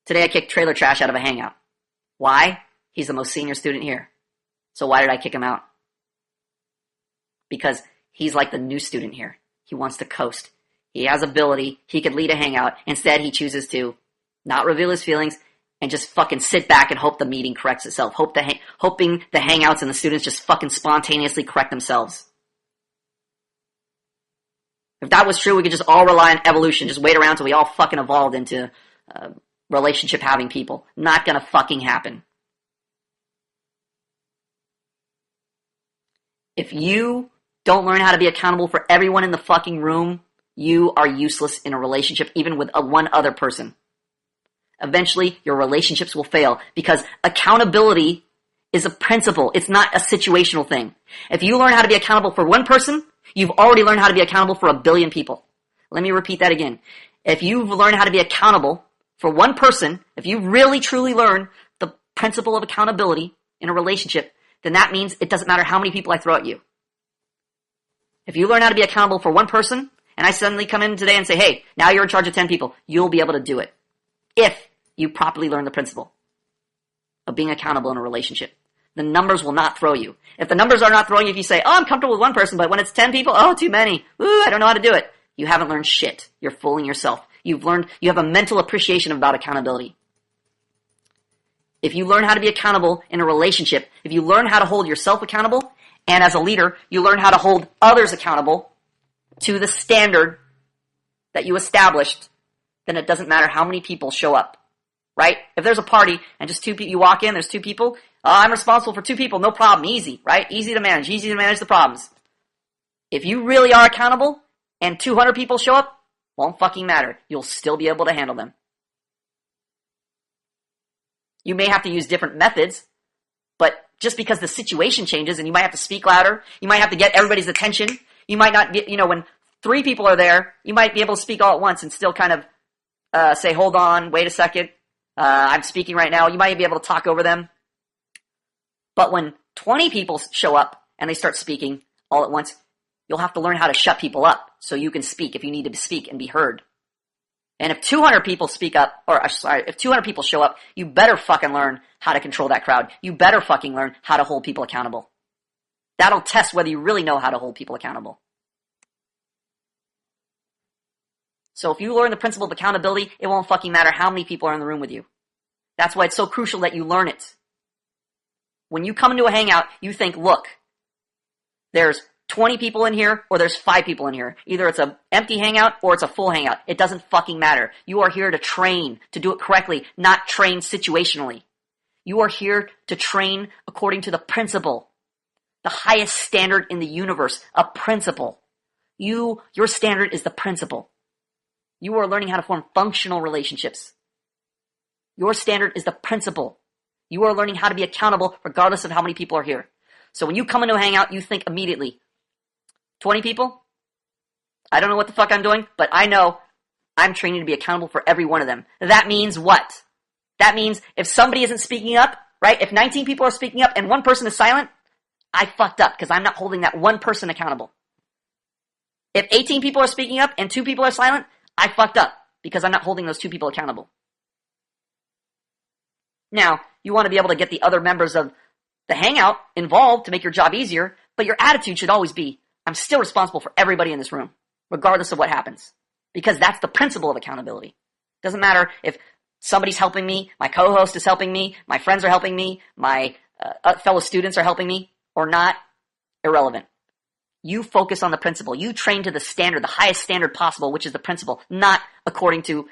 Today I kicked Trailer Trash out of a hangout. Why? He's the most senior student here. So why did I kick him out? Because he's like the new student here. He wants to coast. He has ability. He could lead a hangout. Instead, he chooses to not reveal his feelings and just fucking sit back and hope the meeting corrects itself. Hoping the hangouts and the students just fucking spontaneously correct themselves. If that was true, we could just all rely on evolution. Just wait around until we all fucking evolved into relationship having people. Not gonna fucking happen. If you don't learn how to be accountable for everyone in the fucking room, you are useless in a relationship, even with one other person. Eventually, your relationships will fail because accountability is a principle. It's not a situational thing. If you learn how to be accountable for one person, you've already learned how to be accountable for 1 billion people. Let me repeat that again. If you've learned how to be accountable for one person, if you really truly learn the principle of accountability in a relationship, then that means it doesn't matter how many people I throw at you. If you learn how to be accountable for one person, and I suddenly come in today and say, hey, now you're in charge of 10 people, you'll be able to do it. If you properly learn the principle of being accountable in a relationship. The numbers will not throw you. If the numbers are not throwing you, if you say, oh, I'm comfortable with one person, but when it's 10 people, oh, too many. Ooh, I don't know how to do it. You haven't learned shit. You're fooling yourself. You have a mental appreciation about accountability. If you learn how to be accountable in a relationship, if you learn how to hold yourself accountable, and as a leader, you learn how to hold others accountable to the standard that you established, then it doesn't matter how many people show up, right? If there's a party and just 2 people, you walk in, there's 2 people, I'm responsible for 2 people, no problem, easy, right? Easy to manage the problems. If you really are accountable and 200 people show up, won't fucking matter. You'll still be able to handle them. You may have to use different methods, but just because the situation changes and you might have to speak louder, you might have to get everybody's attention, you might not be, when 3 people are there, you might be able to speak all at once and still kind of say, hold on, wait a second, I'm speaking right now. You might be able to talk over them. But when 20 people show up and they start speaking all at once, you'll have to learn how to shut people up so you can speak if you need to speak and be heard. And if 200 people if 200 people show up, you better fucking learn how to control that crowd. You better fucking learn how to hold people accountable. That'll test whether you really know how to hold people accountable. So if you learn the principle of accountability, it won't fucking matter how many people are in the room with you. That's why it's so crucial that you learn it. When you come into a hangout, you think, look, there's 20 people in here or there's 5 people in here. Either it's an empty hangout or it's a full hangout. It doesn't fucking matter. You are here to train, to do it correctly, not train situationally. You are here to train according to the principle, the highest standard in the universe, a principle. Your standard is the principle. You are learning how to form functional relationships. Your standard is the principle. You are learning how to be accountable regardless of how many people are here. So when you come into a hangout, you think immediately, 20 people? I don't know what the fuck I'm doing, but I know I'm training to be accountable for every one of them. That means what? That means if somebody isn't speaking up, right? If 19 people are speaking up and one person is silent, I fucked up because I'm not holding that one person accountable. If 18 people are speaking up and 2 people are silent, I fucked up because I'm not holding those 2 people accountable. Now, you want to be able to get the other members of the hangout involved to make your job easier, but your attitude should always be, I'm still responsible for everybody in this room, regardless of what happens. Because that's the principle of accountability. Doesn't matter if somebody's helping me, my co-host is helping me, my friends are helping me, my fellow students are helping me or not, irrelevant. You focus on the principle. You train to the standard, the highest standard possible, which is the principle, not according to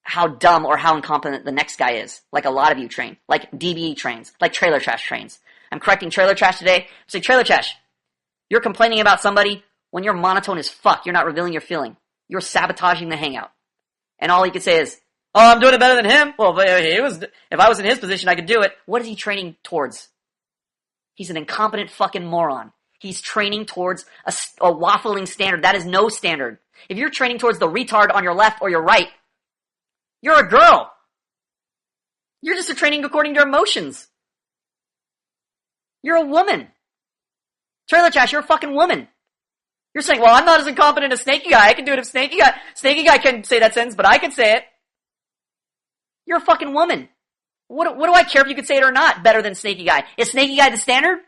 how dumb or how incompetent the next guy is, like a lot of you train, like DBE trains, like Trailer Trash trains. I'm correcting Trailer Trash today. Say, Trailer Trash, you're complaining about somebody when you're monotone as fuck. You're not revealing your feeling. You're sabotaging the hangout. And all he could say is, oh, I'm doing it better than him. Well, if I was in his position, I could do it. What is he training towards? He's an incompetent fucking moron. He's training towards a waffling standard. That is no standard. If you're training towards the retard on your left or your right, you're a girl. You're just training according to your emotions. You're a woman. Trailer Trash, you're a fucking woman. You're saying, well, I'm not as incompetent as Snaky Guy. I can do it if Snaky Guy can say that sentence, but I can say it. You're a fucking woman. What do I care if you can say it or not better than Snaky Guy? Is Snaky Guy the standard?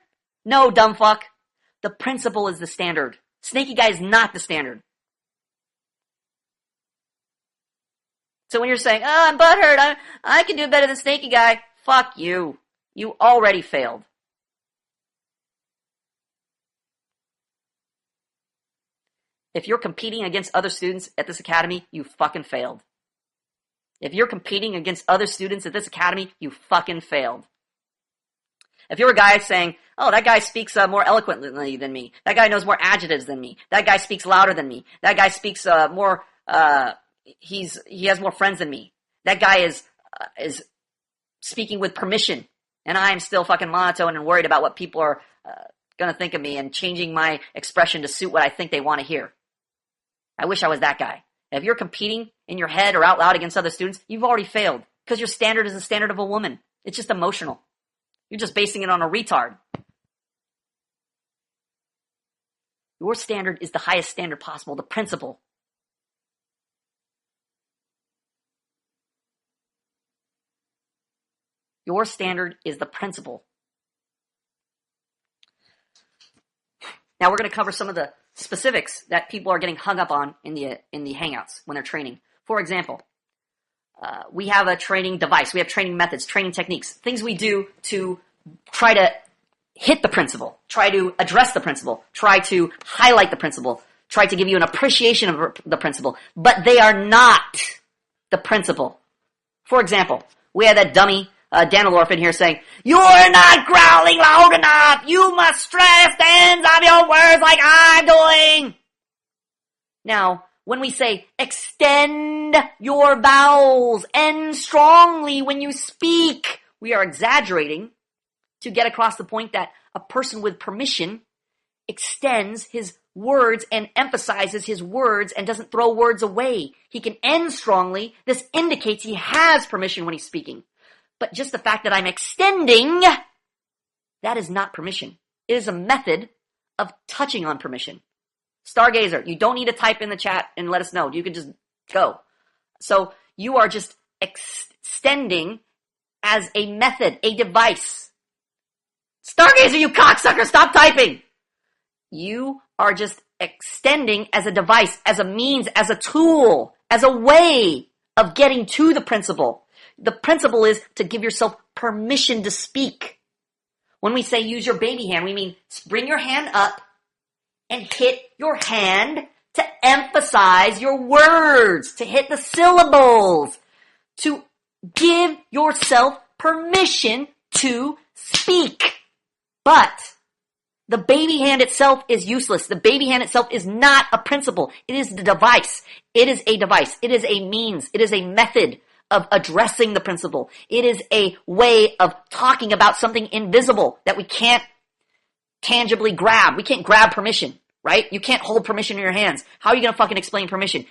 No, dumb fuck. The principle is the standard. Snaky Guy is not the standard. So when you're saying, oh, I'm butthurt, I can do it better than Snaky Guy, fuck you. You already failed. If you're competing against other students at this academy, you fucking failed. If you're competing against other students at this academy, you fucking failed. If you're a guy saying, oh, that guy speaks more eloquently than me. That guy knows more adjectives than me. That guy speaks louder than me. That guy speaks more, he has more friends than me. That guy is speaking with permission. And I am still fucking monotone and worried about what people are going to think of me and changing my expression to suit what I think they want to hear. I wish I was that guy. If you're competing in your head or out loud against other students, you've already failed because your standard is the standard of a woman. It's just emotional. You're just basing it on a retard. Your standard is the highest standard possible, the principle. Your standard is the principle. Now we're going to cover some of the specifics that people are getting hung up on in the Hangouts when they're training. For example, we have a training device. We have training methods, training techniques, things we do to try to hit the principle, try to address the principle, try to highlight the principle, try to give you an appreciation of the principle, but they are not the principle. For example, we had that dummy Danilorf in here saying, you're not growling loud enough. You must stress the ends of your words like I'm doing. Now, when we say extend your vowels, end strongly when you speak, we are exaggerating to get across the point that a person with permission extends his words and emphasizes his words and doesn't throw words away. He can end strongly. This indicates he has permission when he's speaking. But just the fact that I'm extending, that is not permission. It is a method of touching on permission. Stargazer, you don't need to type in the chat and let us know. You can just go. So you are just extending as a method, a device. Stargazer, you cocksucker, stop typing. You are just extending as a device, as a means, as a tool, as a way of getting to the principle. The principle is to give yourself permission to speak. When we say use your baby hand, we mean bring your hand up and hit your hand to emphasize your words, to hit the syllables, to give yourself permission to speak. But the baby hand itself is useless. The baby hand itself is not a principle. It is the device. It is a device. It is a means. It is a method of addressing the principle. It is a way of talking about something invisible that we can't tangibly grab. We can't grab permission, right? You can't hold permission in your hands. How are you going to fucking explain permission?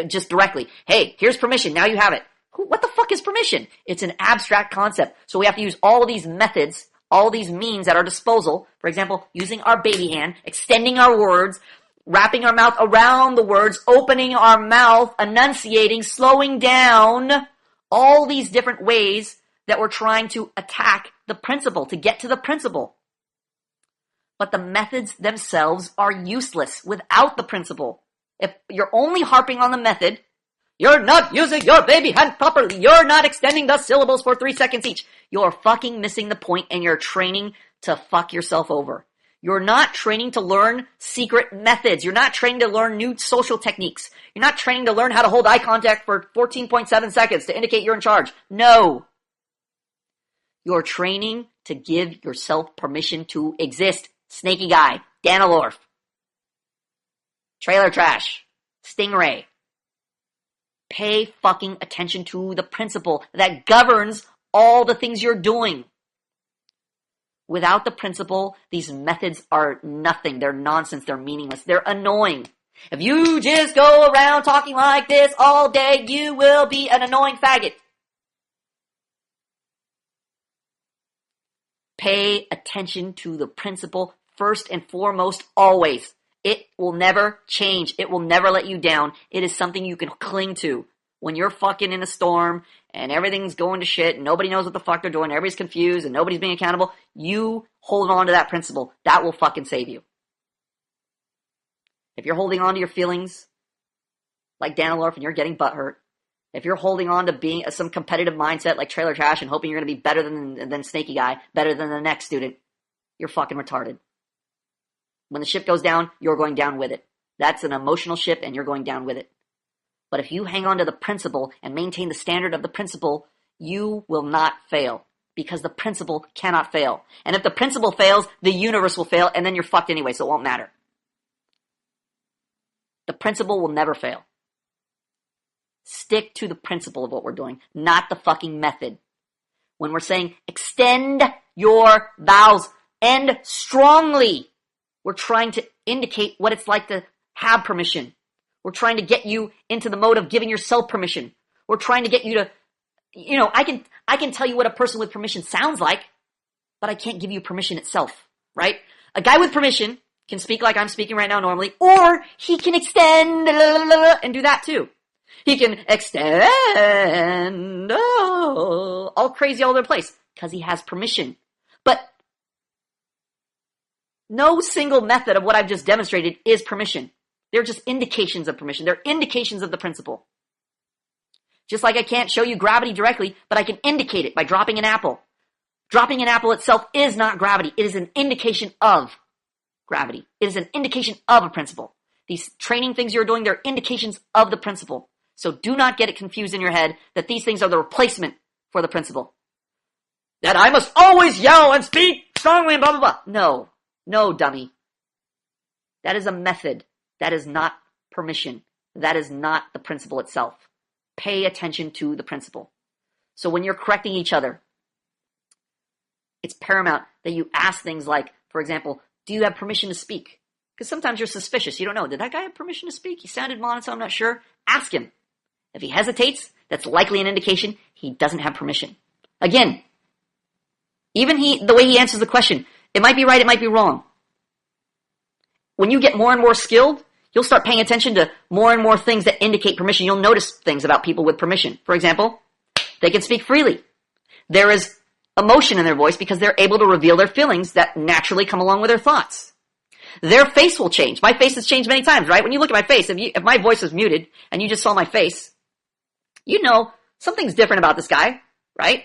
Just directly. Hey, here's permission. Now you have it. What the fuck is permission? It's an abstract concept. So we have to use all of these methods, all these means at our disposal. For example, using our baby hand, extending our words, wrapping our mouth around the words, opening our mouth, enunciating, slowing down. All these different ways that we're trying to attack the principle, to get to the principle. But the methods themselves are useless without the principle. If you're only harping on the method, You're not using your baby hand properly. You're not extending the syllables for 3 seconds each. You're fucking missing the point and you're training to fuck yourself over. You're not training to learn secret methods. You're not training to learn new social techniques. You're not training to learn how to hold eye contact for 14.7 seconds to indicate you're in charge. No. You're training to give yourself permission to exist. Snaky Guy, Danilorf, Trailer Trash, Stingray. Pay fucking attention to the principle that governs all the things you're doing. Without the principle, these methods are nothing. They're nonsense. They're meaningless. They're annoying. If you just go around talking like this all day, you will be an annoying faggot. Pay attention to the principle first and foremost, always. It will never change. It will never let you down. It is something you can cling to. When you're fucking in a storm and everything's going to shit and nobody knows what the fuck they're doing, everybody's confused and nobody's being accountable, you hold on to that principle. That will fucking save you. If you're holding on to your feelings like Danilorf and you're getting butthurt, if you're holding on to being some competitive mindset like Trailer Trash and hoping you're going to be better than Snaky Guy, better than the next student, you're fucking retarded. When the ship goes down, you're going down with it. That's an emotional ship and you're going down with it. But if you hang on to the principle and maintain the standard of the principle, you will not fail. Because the principle cannot fail. And if the principle fails, the universe will fail and then you're fucked anyway, so it won't matter. The principle will never fail. Stick to the principle of what we're doing, not the fucking method. When we're saying extend your vowels, end strongly. We're trying to indicate what it's like to have permission. We're trying to get you into the mode of giving yourself permission. We're trying to get you to, I can tell you what a person with permission sounds like, but I can't give you permission itself, right? A guy with permission can speak like I'm speaking right now normally, or he can extend and do that too. He can extend all crazy all over the place because he has permission. But no single method of what I've just demonstrated is permission. They're just indications of permission. They're indications of the principle. Just like I can't show you gravity directly, but I can indicate it by dropping an apple. Dropping an apple itself is not gravity. It is an indication of gravity. It is an indication of a principle. These training things you're doing, they're indications of the principle. So do not get it confused in your head that these things are the replacement for the principle. That I must always yell and speak strongly and blah, blah, blah. No. No, dummy. That is a method. That is not permission. That is not the principle itself. Pay attention to the principle. So when you're correcting each other, it's paramount that you ask things like, for example, do you have permission to speak? Because sometimes you're suspicious. You don't know. Did that guy have permission to speak? He sounded monotone, I'm not sure. Ask him. If he hesitates, that's likely an indication he doesn't have permission. Again, even the way he answers the question, it might be right, it might be wrong. When you get more and more skilled, you'll start paying attention to more and more things that indicate permission. You'll notice things about people with permission. For example, they can speak freely. There is emotion in their voice because they're able to reveal their feelings that naturally come along with their thoughts. Their face will change. My face has changed many times, right? When you look at my face, if my voice was muted and you just saw my face, you know something's different about this guy, right?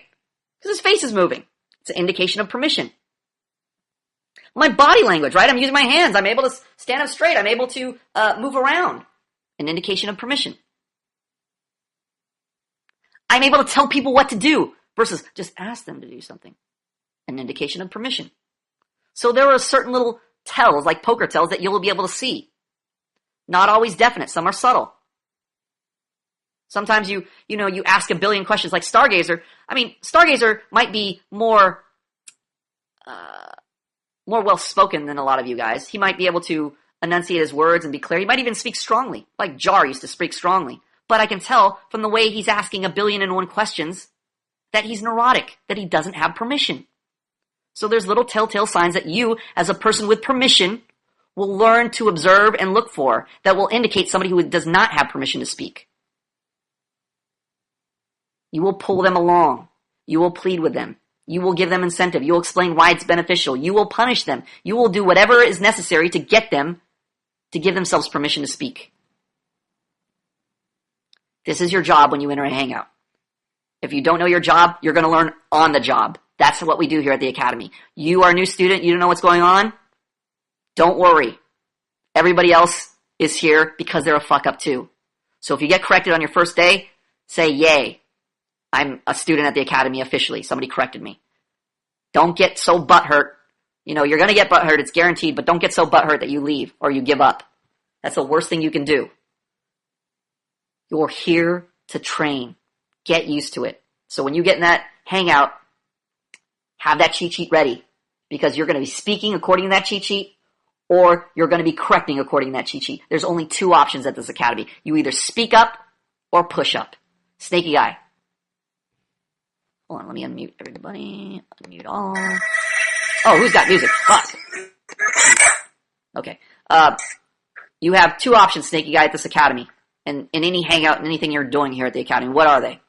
Because his face is moving. It's an indication of permission. My body language, right? I'm using my hands. I'm able to stand up straight. I'm able to move around. An indication of permission. I'm able to tell people what to do versus just ask them to do something. An indication of permission. So there are certain little tells, like poker tells, that you'll be able to see. Not always definite. Some are subtle. Sometimes you ask a billion questions like Stargazer. I mean, Stargazer might be more well-spoken than a lot of you guys. He might be able to enunciate his words and be clear. He might even speak strongly, like Jar used to speak strongly. But I can tell from the way he's asking 1,000,000,001 questions that he's neurotic, that he doesn't have permission. So there's little telltale signs that you, as a person with permission, will learn to observe and look for that will indicate somebody who does not have permission to speak. You will pull them along. You will plead with them. You will give them incentive. You will explain why it's beneficial. You will punish them. You will do whatever is necessary to get them to give themselves permission to speak. This is your job when you enter a hangout. If you don't know your job, you're going to learn on the job. That's what we do here at the Academy. You are a new student. You don't know what's going on. Don't worry. Everybody else is here because they're a fuck up too. So if you get corrected on your first day, say, yay, I'm a student at the Academy officially. Somebody corrected me. Don't get so butthurt. You know, you're going to get butthurt. It's guaranteed, but don't get so butthurt that you leave or you give up. That's the worst thing you can do. You're here to train. Get used to it. So when you get in that hangout, have that cheat sheet ready because you're going to be speaking according to that cheat sheet or you're going to be correcting according to that cheat sheet. There's only two options at this Academy. You either speak up or push up. Snaky guy. Hold on, let me unmute everybody. Unmute all. Oh, who's got music? Fuck. Okay. You have two options, Snaky guy, at this Academy. And in any hangout and anything you're doing here at the Academy. What are they?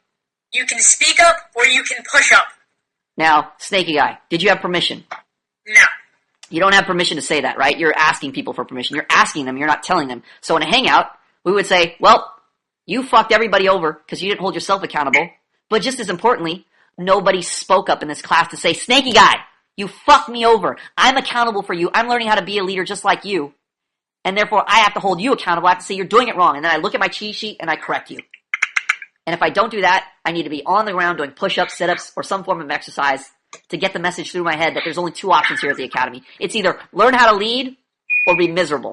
You can speak up or you can push up. Now, Snaky guy, did you have permission? No. You don't have permission to say that, right? You're asking people for permission. You're asking them, you're not telling them. So in a hangout, we would say, well, you fucked everybody over because you didn't hold yourself accountable. But just as importantly, nobody spoke up in this class to say, Snaky guy, you fucked me over. I'm accountable for you. I'm learning how to be a leader just like you. And therefore, I have to hold you accountable. I have to say you're doing it wrong. And then I look at my cheat sheet and I correct you. And if I don't do that, I need to be on the ground doing push-ups, sit-ups, or some form of exercise to get the message through my head that there's only two options here at the Academy. It's either learn how to lead or be miserable.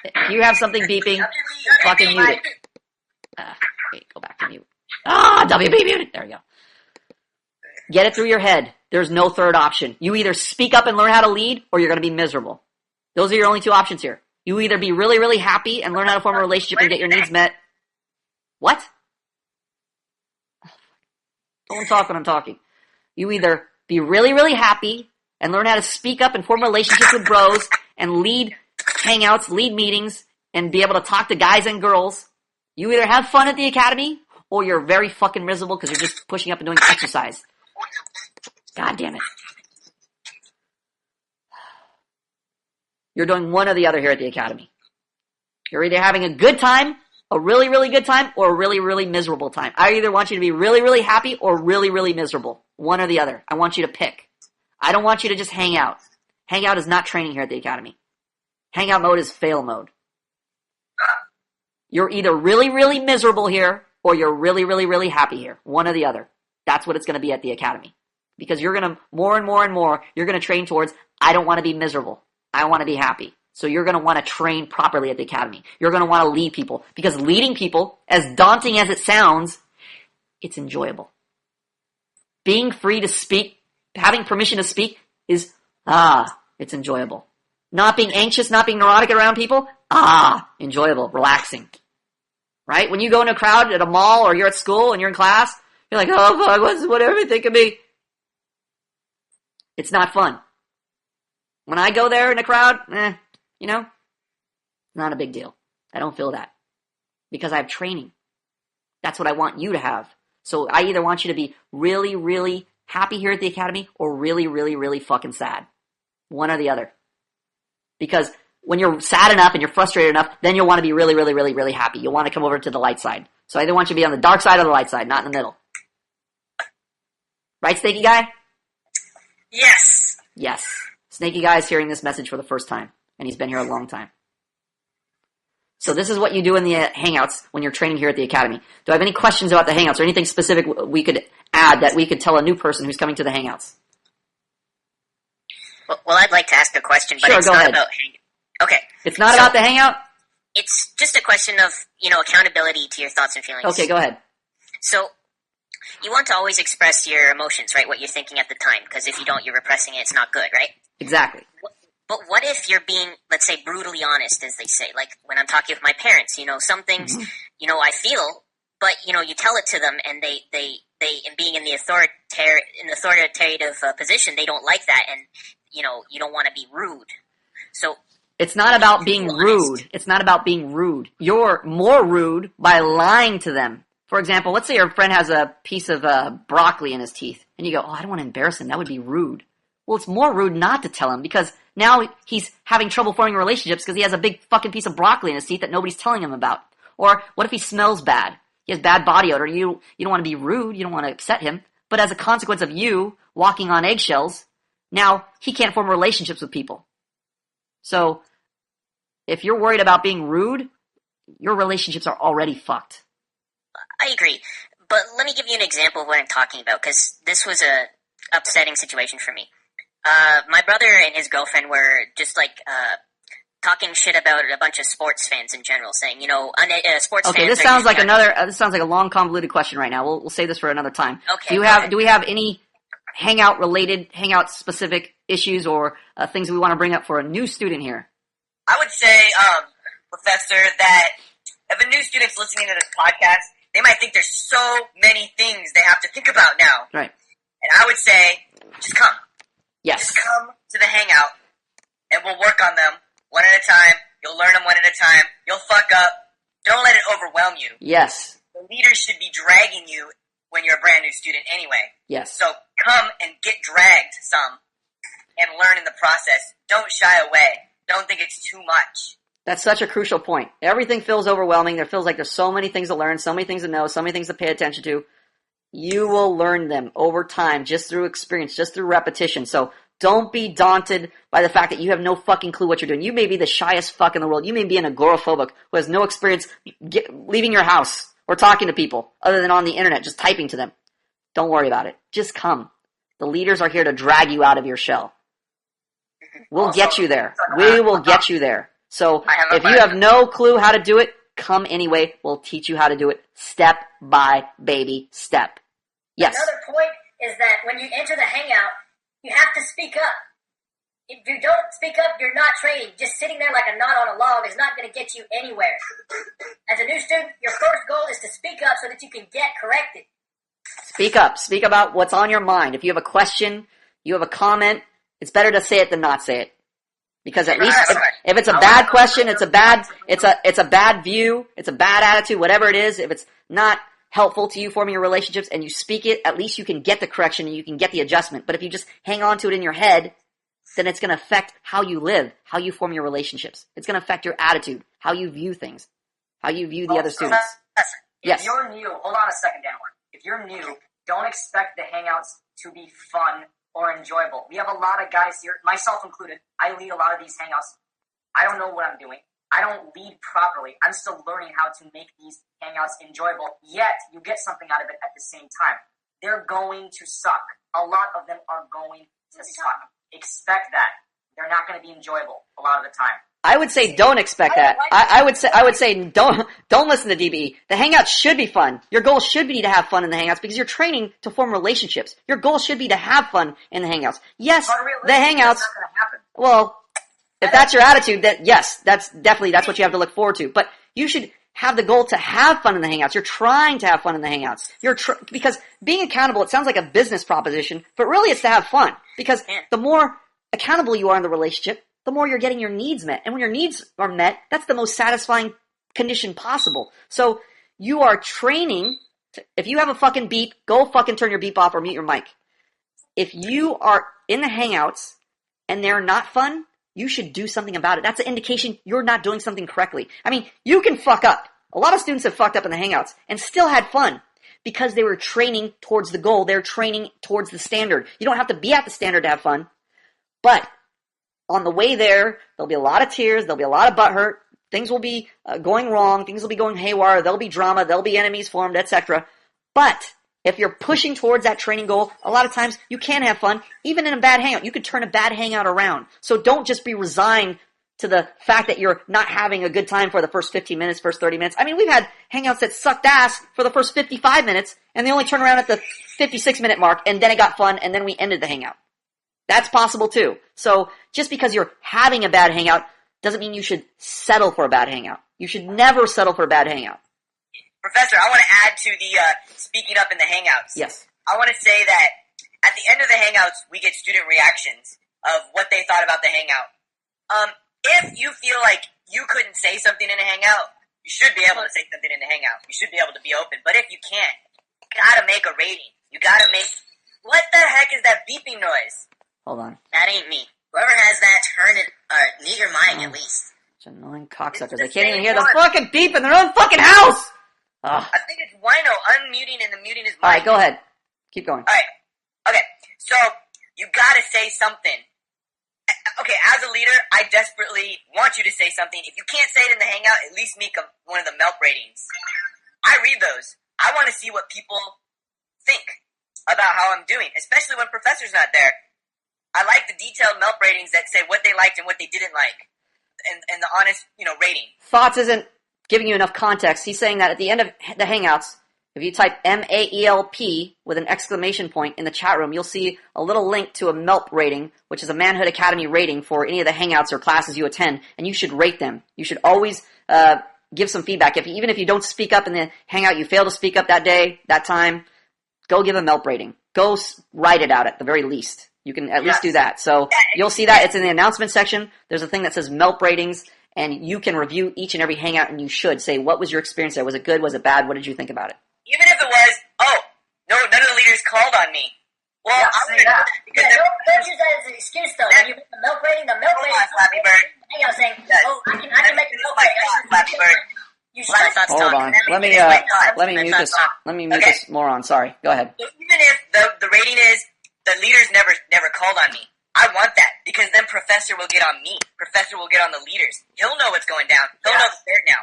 If you have something beeping, fucking mute it. Wait, go back to mute. WB muted. There we go. Get it through your head. There's no third option. You either speak up and learn how to lead or you're going to be miserable. Those are your only two options here. You either be really, really happy and learn how to form a relationship and get your needs met. What? Don't talk when I'm talking. You either be really, really happy and learn how to speak up and form relationships with bros and lead hangouts, lead meetings, and be able to talk to guys and girls. You either have fun at the Academy or you're very fucking miserable because you're just pushing up and doing exercise. God damn it. You're doing one or the other here at the Academy. You're either having a good time, a really, really good time, or a really, really miserable time. I either want you to be really, really happy or really, really miserable. One or the other. I want you to pick. I don't want you to just hang out. Hangout is not training here at the Academy. Hangout mode is fail mode. You're either really, really miserable here or you're really, really, really happy here. One or the other. That's what it's going to be at the Academy. Because you're going to, more and more and more, you're going to train towards, I don't want to be miserable. I want to be happy. So you're going to want to train properly at the Academy. You're going to want to lead people. Because leading people, as daunting as it sounds, it's enjoyable. Being free to speak, having permission to speak is, it's enjoyable. Not being anxious, not being neurotic around people, enjoyable, relaxing. Right? When you go in a crowd at a mall or you're at school and you're in class, you're like, oh fuck, what do they think of me? It's not fun. When I go there in a crowd, not a big deal. I don't feel that. Because I have training. That's what I want you to have. So I either want you to be really, really happy here at the Academy or really, really, really fucking sad. One or the other. Because when you're sad enough and you're frustrated enough, then you'll want to be really, really, really, really happy. You'll want to come over to the light side. So I either want you to be on the dark side or the light side, not in the middle. Right, Snaky Guy? Yes. Yes. Snaky Guy is hearing this message for the first time, and he's been here a long time. So this is what you do in the Hangouts when you're training here at the Academy. Do I have any questions about the Hangouts or anything specific we could add that we could tell a new person who's coming to the Hangouts? Well, I'd like to ask a question, but Sure, it's go not ahead. about Hangout. Okay. It's not about the Hangout? It's just a question of, accountability to your thoughts and feelings. Okay, go ahead. So, you want to always express your emotions, right? What you're thinking at the time, because if you don't, you're repressing it, it's not good, right? Exactly. But what if you're being, let's say, brutally honest, as they say? Like, when I'm talking with my parents, some things, I feel, but, you tell it to them, and they and being in the authoritative position, they don't like that, and, you don't want to be rude. So... It's not about being rude. It's not about being rude. You're more rude by lying to them. For example, let's say your friend has a piece of broccoli in his teeth, and you go, I don't want to embarrass him. That would be rude. Well, it's more rude not to tell him, because now he's having trouble forming relationships because he has a big fucking piece of broccoli in his teeth that nobody's telling him about. Or what if he smells bad? He has bad body odor. You don't want to be rude. You don't want to upset him. But as a consequence of you walking on eggshells, now he can't form relationships with people. So if you're worried about being rude, your relationships are already fucked. I agree. But let me give you an example of what I'm talking about, because this was a upsetting situation for me. My brother and his girlfriend were just talking shit about a bunch of sports fans in general, saying, sports fans. Okay, this sounds like a long convoluted question right now. We'll save this for another time. Okay. Do we have any hangout specific issues or things we want to bring up for a new student here? I would say, Professor, that if a new student's listening to this podcast, they might think there's so many things they have to think about now. Right. And I would say, just come. Yes. Just come to the hangout, and we'll work on them one at a time. You'll learn them one at a time. You'll fuck up. Don't let it overwhelm you. Yes. The leaders should be dragging you when you're a brand new student anyway. Yes. So come and get dragged some and learn in the process. Don't shy away. Don't think it's too much. That's such a crucial point. Everything feels overwhelming. There feels like there's so many things to learn, so many things to know, so many things to pay attention to. You will learn them over time, just through experience, just through repetition. So don't be daunted by the fact that you have no fucking clue what you're doing. You may be the shyest fuck in the world. You may be an agoraphobic who has no experience leaving your house or talking to people other than on the internet, just typing to them. Don't worry about it. Just come. The leaders are here to drag you out of your shell. We'll get you there. We will get you there. So if you have no clue how to do it, come anyway. We'll teach you how to do it step by baby step. Yes. Another point is that when you enter the hangout, you have to speak up. If you don't speak up, you're not training. Just sitting there like a knot on a log is not going to get you anywhere. As a new student, your first goal is to speak up so that you can get corrected. Speak up. Speak about what's on your mind. If you have a question, you have a comment, it's better to say it than not say it. Because at least if it's a bad question, it's a bad view, it's a bad attitude, whatever it is, if it's not helpful to you forming your relationships and you speak it, at least you can get the correction and you can get the adjustment. But if you just hang on to it in your head, then it's going to affect how you live, how you form your relationships. It's going to affect your attitude, how you view things, how you view the other students. Yes. If you're new, hold on a second, Dan. If you're new, don't expect the hangouts to be fun or enjoyable. We have a lot of guys here, myself included. I lead a lot of these hangouts. I don't know what I'm doing. I don't lead properly. I'm still learning how to make these hangouts enjoyable, yet you get something out of it at the same time. They're going to suck. A lot of them are going to suck. Expect that. They're not going to be enjoyable a lot of the time. I would say don't expect that. I would say don't listen to DBE. The hangouts should be fun. Your goal should be to have fun in the hangouts because you're training to form relationships. Your goal should be to have fun in the hangouts. Yes, the hangouts. That's not going to happen. Well, if that's your attitude, that's what you have to look forward to. But you should have the goal to have fun in the hangouts. You're trying to have fun in the hangouts. Because being accountable, it sounds like a business proposition, but really it's to have fun. Because the more accountable you are in the relationship, the more you're getting your needs met. And when your needs are met, that's the most satisfying condition possible. So you are training. If you have a fucking beep, go fucking turn your beep off or mute your mic. If you are in the hangouts and they're not fun, you should do something about it. That's an indication you're not doing something correctly. I mean, you can fuck up. A lot of students have fucked up in the hangouts and still had fun because they were training towards the goal. They're training towards the standard. You don't have to be at the standard to have fun. But on the way there, there'll be a lot of tears. There'll be a lot of butt hurt. Things will be going wrong. Things will be going haywire. There'll be drama. There'll be enemies formed, etc. But if you're pushing towards that training goal, a lot of times you can have fun, even in a bad hangout. You could turn a bad hangout around. So don't just be resigned to the fact that you're not having a good time for the first 15 minutes, first 30 minutes. I mean, we've had hangouts that sucked ass for the first 55 minutes, and they only turn around at the 56-minute mark, and then it got fun, and then we ended the hangout. That's possible too. So just because you're having a bad hangout doesn't mean you should settle for a bad hangout. You should never settle for a bad hangout. Professor, I want to add to the speaking up in the hangouts. Yes. I want to say that at the end of the hangouts, we get student reactions of what they thought about the hangout. If you feel like you couldn't say something in a hangout, you should be able to say something in a hangout. You should be able to be open. But if you can't, you gotta make a rating. You gotta make... What the heck is that beeping noise? Hold on. That ain't me. Whoever has that, turn it, mute your mic at least. Such annoying cocksuckers. It's They the can't even same hear the one. fucking beep in their own fucking house! Ugh. I think it's Wino unmuting and the muting is Alright, mine. go ahead. Keep going. Alright. Okay. So, you gotta say something. Okay, as a leader, I desperately want you to say something. If you can't say it in the Hangout, at least make one of the MELP ratings. I read those. I want to see what people think about how I'm doing, especially when Professor's not there. I like the detailed MELP ratings that say what they liked and what they didn't like. And the honest, rating. Thoughts isn't giving you enough context. He's saying that at the end of the Hangouts, if you type MAELP with an exclamation point in the chat room, you'll see a little link to a MELP rating, which is a Manhood Academy rating for any of the Hangouts or classes you attend, and you should rate them. You should always give some feedback. Even if you don't speak up in the Hangout, you fail to speak up that day, that time, go give a MELP rating. Go write it out at the very least. You can at least do that. So you'll see that. It's in the announcement section. There's a thing that says MELP ratings, and you can review each and every Hangout, and you should say, what was your experience there? Was it good? Was it bad? What did you think about it? Even if it was, no, none of the leaders called on me. Well, Yeah, I'm say gonna that. because Yeah, don't use that as an excuse though. When you make the milk rating, on, Flappy Bird. Hang on, saying, Yes. I can make the milk my rating. thought, Flappy Bird. You Let should. us Hold talk. on. Let me mute this. Let me mute this moron. Sorry. Go ahead. So even if the rating is the leaders never called on me, I want that because then Professor will get on me. Professor will get on the leaders. He'll know what's going down. He'll know the dirt now,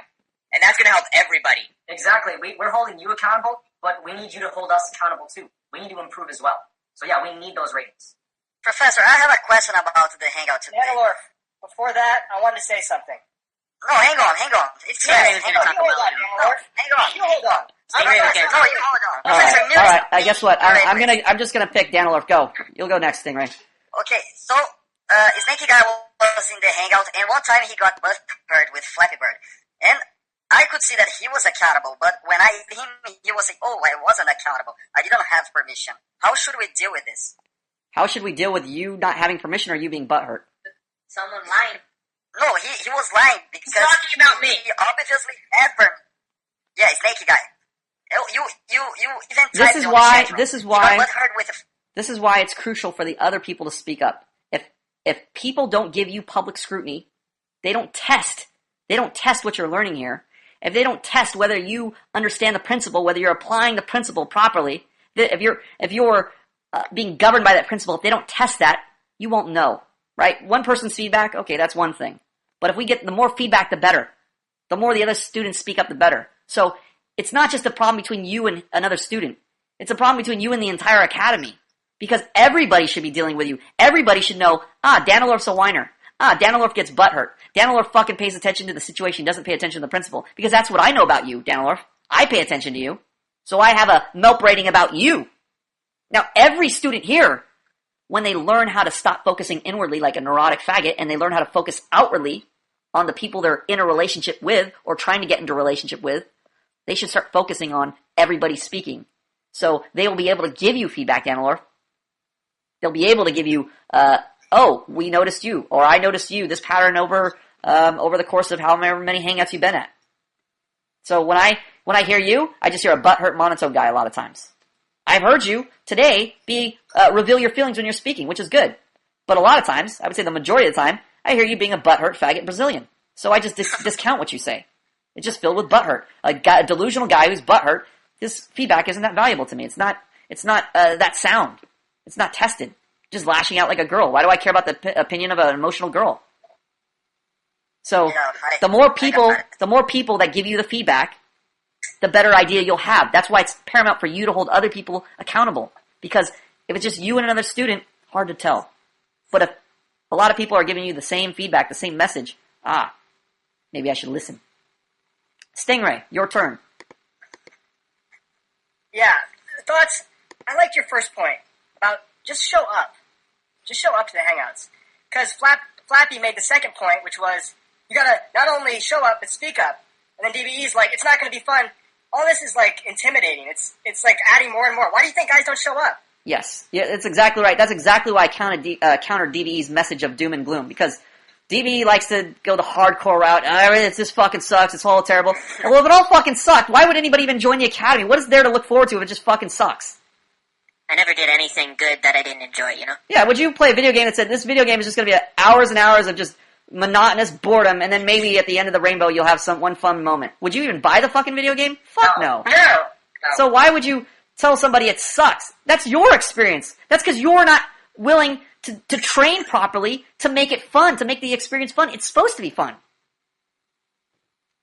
and that's gonna help everybody. Exactly. We're holding you accountable, but we need you to hold us accountable too. We need to improve as well. So yeah, we need those ratings. Professor, I have a question about the Hangout today. Danilorf, before that, I wanted to say something. No, hang on. It's Stingray's hang gonna on. talk about it. Hang on. You hold on. Stingray was gonna No, talk you about it. hold on. All Professor, right. mute All right. yourself. Guess what? I'm just gonna pick Danilorf. Go. You'll go next, Stingray. Okay, so Snakey Guy was in the Hangout, and one time he got butthurt with Flappy Bird, and I could see that he was accountable. But when I hit him, he was like, "Oh, I wasn't accountable. I didn't have permission." How should we deal with this? How should we deal with you not having permission or you being butthurt? Someone lying. No, he was lying because He's talking about me. He obviously had permission. Yeah, Snakey Guy. You even This typed is on why- the chat room. this is He why- got butthurt with This is why it's crucial for the other people to speak up. If people don't give you public scrutiny, they don't test. They don't test what you're learning here. If they don't test whether you understand the principle, whether you're applying the principle properly, if you're being governed by that principle, if they don't test that, you won't know, right? One person's feedback, okay, that's one thing. But if we get the more feedback, the better. The more the other students speak up, the better. So it's not just a problem between you and another student. It's a problem between you and the entire academy. Because everybody should be dealing with you. Everybody should know, Danilorf's a whiner. Danilorf gets butthurt. Danilorf fucking pays attention to the situation, doesn't pay attention to the principle. Because that's what I know about you, Danilorf. I pay attention to you. So I have a MELP rating about you. Now, every student here, when they learn how to stop focusing inwardly like a neurotic faggot, and they learn how to focus outwardly on the people they're in a relationship with, or trying to get into a relationship with, they should start focusing on everybody speaking. So they will be able to give you feedback, Danilorf. They'll be able to give you, we noticed you, or I noticed you, this pattern over the course of however many hangouts you've been at. So when I hear you, I just hear a butthurt monotone guy a lot of times. I've heard you today reveal your feelings when you're speaking, which is good. But a lot of times, I would say the majority of the time, I hear you being a butthurt faggot Brazilian. So I just discount what you say. It's just filled with butthurt. A delusional guy who's butthurt, his feedback isn't that valuable to me. It's not that sound. It's not tested. Just lashing out like a girl. Why do I care about the opinion of an emotional girl? So the more people that give you the feedback, the better idea you'll have. That's why it's paramount for you to hold other people accountable. Because if it's just you and another student, hard to tell. But if a lot of people are giving you the same feedback, the same message, maybe I should listen. Stingray, your turn. Yeah, thoughts. I liked your first point about just show up. Just show up to the Hangouts. Because Flappy made the second point, which was you gotta not only show up, but speak up. And then DBE's like, it's not gonna be fun. All this is like intimidating. It's like adding more and more. Why do you think guys don't show up? Yes, yeah, that's exactly right. That's exactly why I countered DBE's message of doom and gloom, because DBE likes to go the hardcore route. This fucking sucks. It's all terrible. Well, if it all fucking sucked, why would anybody even join the academy? What is there to look forward to if it just fucking sucks? I never did anything good that I didn't enjoy, you know? Yeah, would you play a video game that said this video game is just going to be hours and hours of just monotonous boredom, and then maybe at the end of the rainbow you'll have one fun moment. Would you even buy the fucking video game? Fuck no. No. So why would you tell somebody it sucks? That's your experience. That's because you're not willing to train properly to make it fun, to make the experience fun. It's supposed to be fun.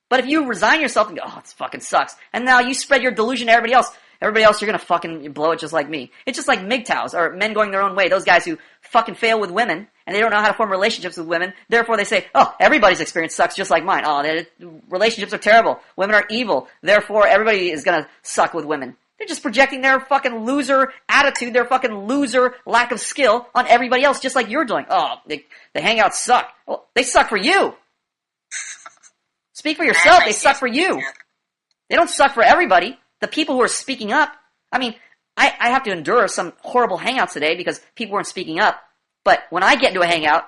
But if you resign yourself and go, oh, it fucking sucks, and now you spread your delusion to everybody else, you're gonna fucking blow it just like me. It's just like MGTOWs, or men going their own way. Those guys who fucking fail with women, and they don't know how to form relationships with women, therefore they say, oh, everybody's experience sucks just like mine. Oh, relationships are terrible. Women are evil. Therefore, everybody is gonna suck with women. They're just projecting their fucking loser attitude, their fucking loser lack of skill on everybody else, just like you're doing. Oh, the hangouts suck. Well, they suck for you. Speak for yourself. They suck for you. They don't suck for everybody. The people who are speaking up, I mean, I have to endure some horrible hangouts today because people weren't speaking up. But when I get into a hangout,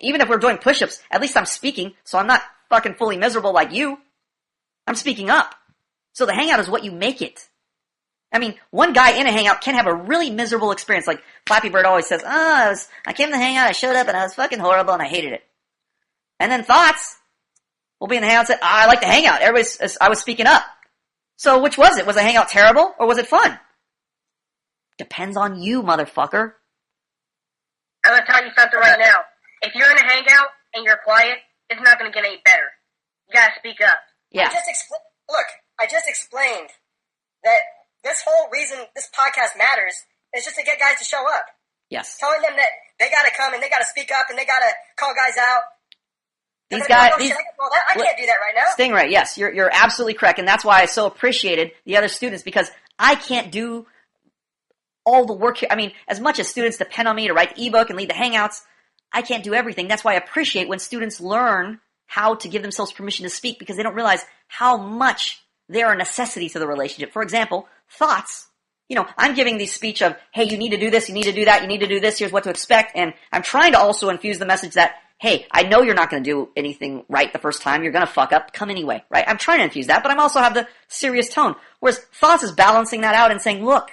even if we're doing push-ups, at least I'm speaking, so I'm not fucking fully miserable like you. I'm speaking up. So the hangout is what you make it. I mean, one guy in a hangout can have a really miserable experience. Like Flappy Bird always says, I came to the hangout, I showed up, and I was fucking horrible, and I hated it. And then Thoughts will be in the hangout and say, I like the hangout. I was speaking up. So which was it? Was the hangout terrible, or was it fun? Depends on you, motherfucker. I'm gonna tell you something right now. If you're in a hangout and you're quiet, it's not gonna get any better. You gotta speak up. Yeah. I just explained that this whole reason this podcast matters is just to get guys to show up. Yes. Telling them that they gotta come and they gotta speak up and they gotta call guys out. These guys, I can't do that right now. Stingray, yes, you're absolutely correct, and that's why I so appreciated the other students, because I can't do all the work here. I mean, as much as students depend on me to write the ebook and lead the hangouts, I can't do everything. That's why I appreciate when students learn how to give themselves permission to speak, because they don't realize how much they're a necessity to the relationship. For example, Thoughts. You know, I'm giving the speech of, hey, you need to do this, you need to do that, you need to do this, here's what to expect, and I'm trying to also infuse the message that, hey, I know you're not going to do anything right the first time. You're going to fuck up. Come anyway, right? I'm trying to infuse that, but I'm also have the serious tone. Whereas Thoughts is balancing that out and saying, look,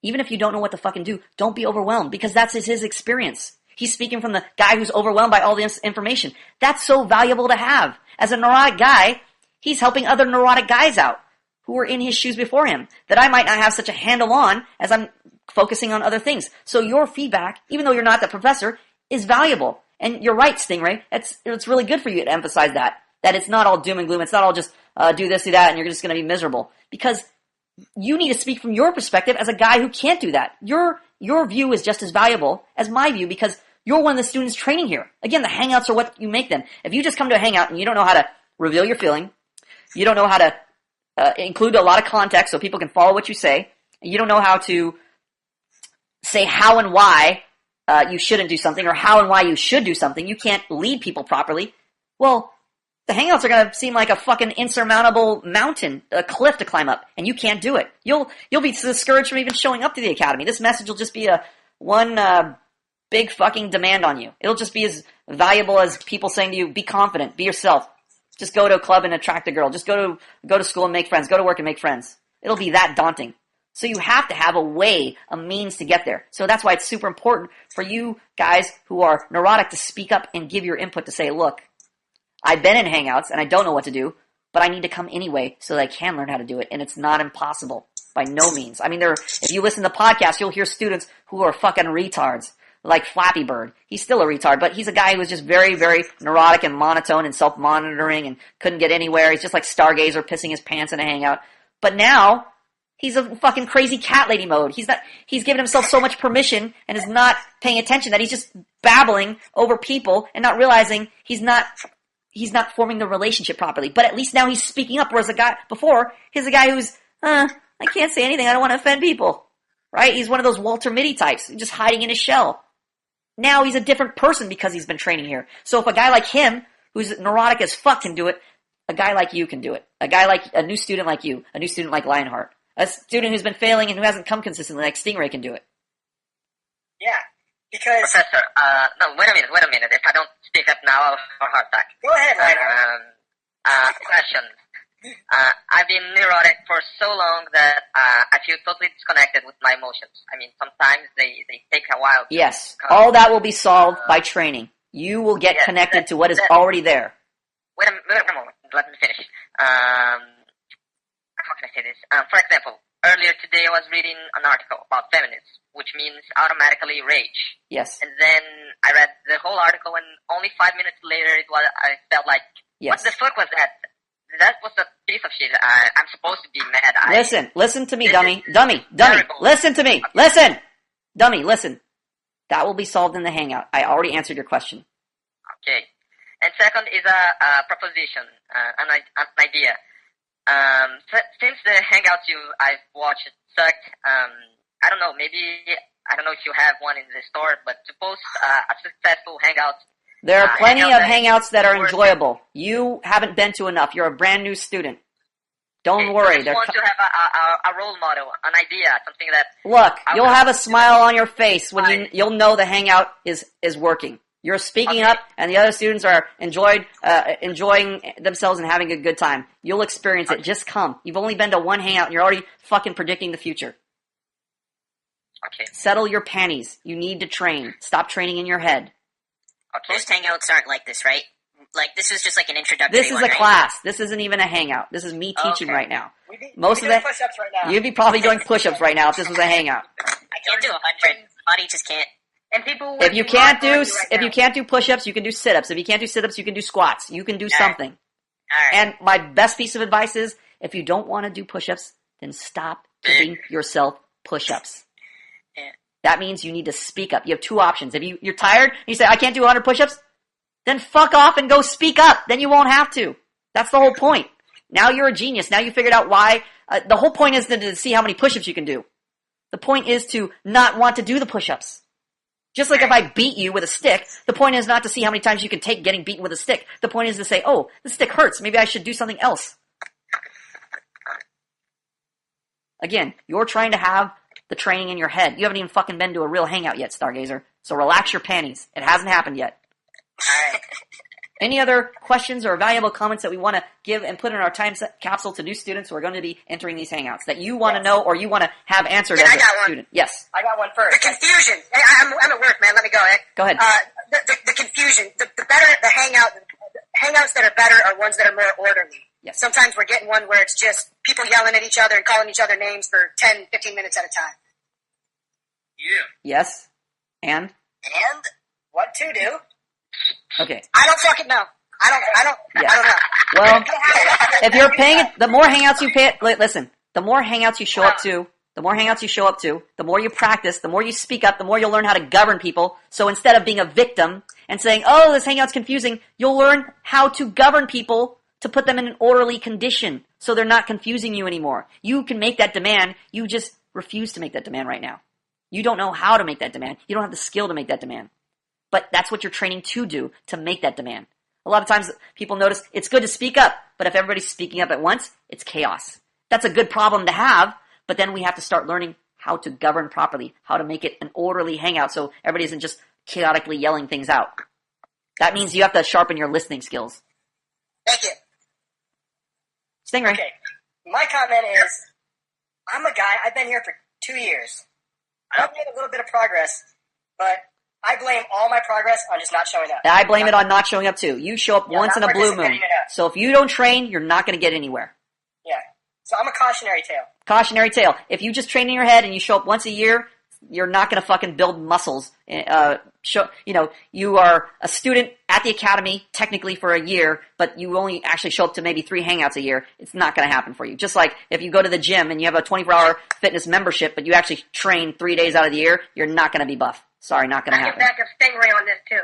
even if you don't know what to fucking do, don't be overwhelmed, because that's his experience. He's speaking from the guy who's overwhelmed by all the information. That's so valuable to have. As a neurotic guy, he's helping other neurotic guys out who were in his shoes before him that I might not have such a handle on as I'm focusing on other things. So your feedback, even though you're not the professor, is valuable. And you're right, Stingray. It's really good for you to emphasize that it's not all doom and gloom. It's not all just do this, do that, and you're just going to be miserable. Because you need to speak from your perspective as a guy who can't do that. Your view is just as valuable as my view, because you're one of the students training here. Again, the hangouts are what you make them. If you just come to a hangout and you don't know how to reveal your feeling, you don't know how to include a lot of context so people can follow what you say, and you don't know how to say how and why you shouldn't do something, or how and why you should do something, you can't lead people properly, well, the hangouts are going to seem like a fucking insurmountable mountain, a cliff to climb up, and you can't do it. You'll be discouraged from even showing up to the academy. This message will just be one big fucking demand on you. It'll just be as valuable as people saying to you, be confident, be yourself. Just go to a club and attract a girl. Just go to school and make friends. Go to work and make friends. It'll be that daunting. So you have to have a way, a means to get there. So that's why it's super important for you guys who are neurotic to speak up and give your input to say, look, I've been in hangouts and I don't know what to do, but I need to come anyway so that I can learn how to do it. And it's not impossible by no means. I mean, if you listen to podcasts, you'll hear students who are fucking retards, like Flappy Bird. He's still a retard, but he's a guy who was just very, very neurotic and monotone and self-monitoring and couldn't get anywhere. He's just like Stargazer pissing his pants in a hangout. But now, he's a fucking crazy cat lady mode. He's given himself so much permission and is not paying attention that he's just babbling over people and not realizing he's not forming the relationship properly. But at least now he's speaking up, whereas he's a guy who's, I can't say anything, I don't want to offend people. Right? He's one of those Walter Mitty types, just hiding in his shell. Now he's a different person because he's been training here. So if a guy like him, who's neurotic as fuck, can do it, a guy like you can do it. A new student like you, a new student like Lionheart, a student who's been failing and who hasn't come consistently like Stingray can do it. Yeah, because... Professor, no, wait a minute. If I don't speak up now, I'll have a heart attack. Go ahead, Lionheart. Question. I've been neurotic for so long that I feel totally disconnected with my emotions. I mean, sometimes they take a while. Yes, all that will be solved by training. You will get Yeah, connected to what is already there. Wait a moment. Let me finish. How can I say this? For example, earlier today I was reading an article about feminists, which means automatically rage. Yes. And then I read the whole article, and only 5 minutes later, I felt like, Yes. what the fuck was that? That was a piece of shit. I'm supposed to be mad. Listen to me, This dummy. is Dummy. terrible. Listen to me. Okay. Listen. Dummy, listen. That will be solved in the hangout. I already answered your question. Okay. And second is a proposition, an idea. Since the hangouts I've watched sucked, I don't know, maybe, I don't know if you have one in the store, but suppose a successful hangout. There are plenty of hangouts that are worth it. enjoyable. You haven't been to enough. You're a brand new student. Don't worry. I just want to have a role model, an idea, something that... Look, I you'll would- have a smile on your face when Fine. you'll know the hangout is working. You're speaking Okay. up, and the other students are enjoying themselves and having a good time. You'll experience it. Just come. You've only been to one hangout, and you're already fucking predicting the future. Okay. Settle your panties. You need to train. Stop training in your head. Okay. Most hangouts aren't like this, right? Like, this is just like an introductory This is one, a right? class. This isn't even a hangout. This is me teaching Okay. right now. Most of the the- push-ups right now. You'd be probably doing push-ups right now if this was a hangout. I can't do 100. Body just can't. And people. If you can't do push-ups, you can do sit-ups. If you can't do sit-ups, you can do squats. You can do something. Alright. And my best piece of advice is, if you don't want to do push-ups, then stop giving yourself push-ups. Yeah. That means you need to speak up. You have two options. If you're tired and you say, I can't do 100 push-ups, then fuck off and go speak up. Then you won't have to. That's the whole point. Now you're a genius. Now you figured out why. The whole point is to see how many push-ups you can do. The point is to not want to do the push-ups. Just like if I beat you with a stick, the point is not to see how many times you can take getting beaten with a stick. The point is to say, oh, the stick hurts. Maybe I should do something else. Again, you're trying to have the training in your head. You haven't even fucking been to a real hangout yet, Stargazer. So relax your panties. It hasn't happened yet. Alright. Any other questions or valuable comments that we want to give and put in our time capsule to new students who are going to be entering these hangouts that you want to know or you want to have answered Yeah, as I a got one. student? Yes. I got one The first. confusion. I'm at work, man. Let me go. Go ahead. The confusion. The better the hangouts that are better are ones that are more orderly. Yes. Sometimes we're getting one where it's just people yelling at each other and calling each other names for 10, 15 minutes at a time. Yeah. Yes. And? And What to do? Okay. I don't fucking know. I don't Yeah. know. Well, if you're paying it, the more hangouts you pay, listen, the more hangouts you show up to, the more you practice, the more you speak up, the more you'll learn how to govern people. So instead of being a victim and saying, oh, this hangout's confusing, you'll learn how to govern people to put them in an orderly condition so they're not confusing you anymore. You can make that demand. You just refuse to make that demand right now. You don't know how to make that demand. You don't have the skill to make that demand. But that's what you're training to do, to make that demand. A lot of times people notice it's good to speak up, but if everybody's speaking up at once, it's chaos. That's a good problem to have, but then we have to start learning how to govern properly, how to make it an orderly hangout so everybody isn't just chaotically yelling things out. That means you have to sharpen your listening skills. Thank you. Stingray. Okay. My comment is, I'm a guy, I've been here for 2 years. I've made a little bit of progress, but I blame all my progress on just not showing up. I blame it on not showing up too. You show up Yeah, once in not a blue moon. participating enough. So if you don't train, you're not going to get anywhere. Yeah. So I'm a cautionary tale. Cautionary tale. If you just train in your head and you show up once a year, you're not going to fucking build muscles. You are a student at the academy technically for a year, but you only actually show up to maybe 3 hangouts a year. It's not going to happen for you. Just like if you go to the gym and you have a 24-hour fitness membership, but you actually train 3 days out of the year, you're not going to be buff. Sorry, not going to happen. Back up Stingray on this too.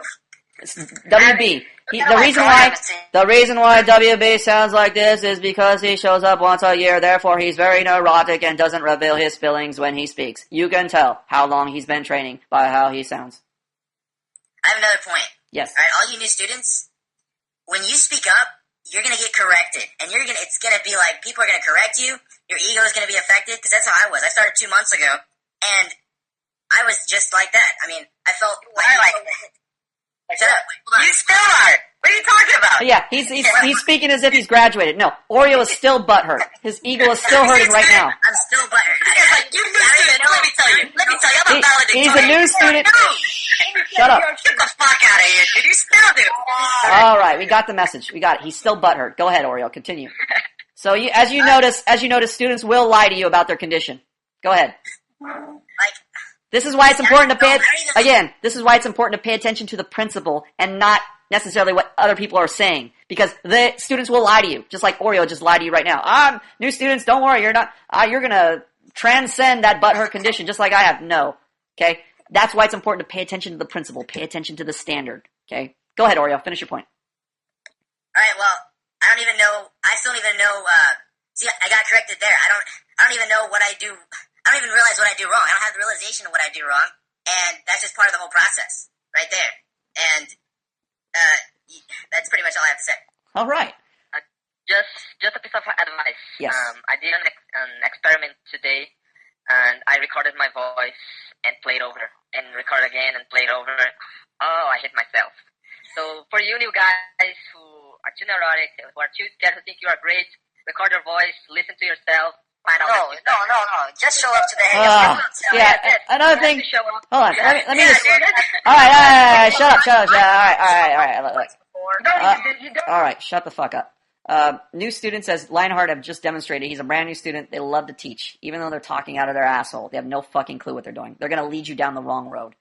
It's WB. The reason why WB sounds like this is because he shows up once a year, therefore he's very neurotic and doesn't reveal his feelings when he speaks. You can tell how long he's been training by how he sounds. I have another point. Yes. All right, all you new students, when you speak up, you're gonna get corrected, and it's gonna be like people are gonna correct you. Your ego is gonna be affected because that's how I was. I started 2 months ago, and I was just like that. I mean, I felt like shut up. You still are. What are you talking about? Yeah, he's speaking as if he's graduated. No, Oreo is still butthurt. His ego is still hurting right now. I'm still butthurt. It's like You new student, let me tell you, I'm a valedictorian. He's a new student. Shut up. Get the fuck out of here, dude. You still do. All right, we got the message. We got it. He's still butthurt. Go ahead, Oreo. Continue. So, as you notice, students will lie to you about their condition. Go ahead. Like, This is why it's important to This is why it's important to pay attention to the principle and not necessarily what other people are saying, because the students will lie to you, just like Oreo just lied to you right now. New students, don't worry, you're not. You're gonna transcend that butthurt condition, just like I have. No, okay. That's why it's important to pay attention to the principle, pay attention to the standard. Okay, go ahead, Oreo. Finish your point. All right. Well, I don't even know. I still don't even know. See, I got corrected there. I don't even know what I do. I don't even realize what I do wrong. I don't have the realization of what I do wrong, and that's just part of the whole process, right there. And that's pretty much all I have to say. All right. Just a piece of advice. Yes. I did an experiment today, and I recorded my voice and played over, and recorded again and played over. Oh, I hit myself. So for you new guys who are too neurotic, who are too scared, who think you are great, record your voice, listen to yourself, find out. No. Just show up to the hangout. Yeah. Another thing. Show up. Hold on. Let me just. All right. Shut up. All right. All right. Shut the fuck up. New students, as Lionheart have just demonstrated, he's a brand new student. They love to teach, even though they're talking out of their asshole. They have no fucking clue what they're doing. They're going to lead you down the wrong road.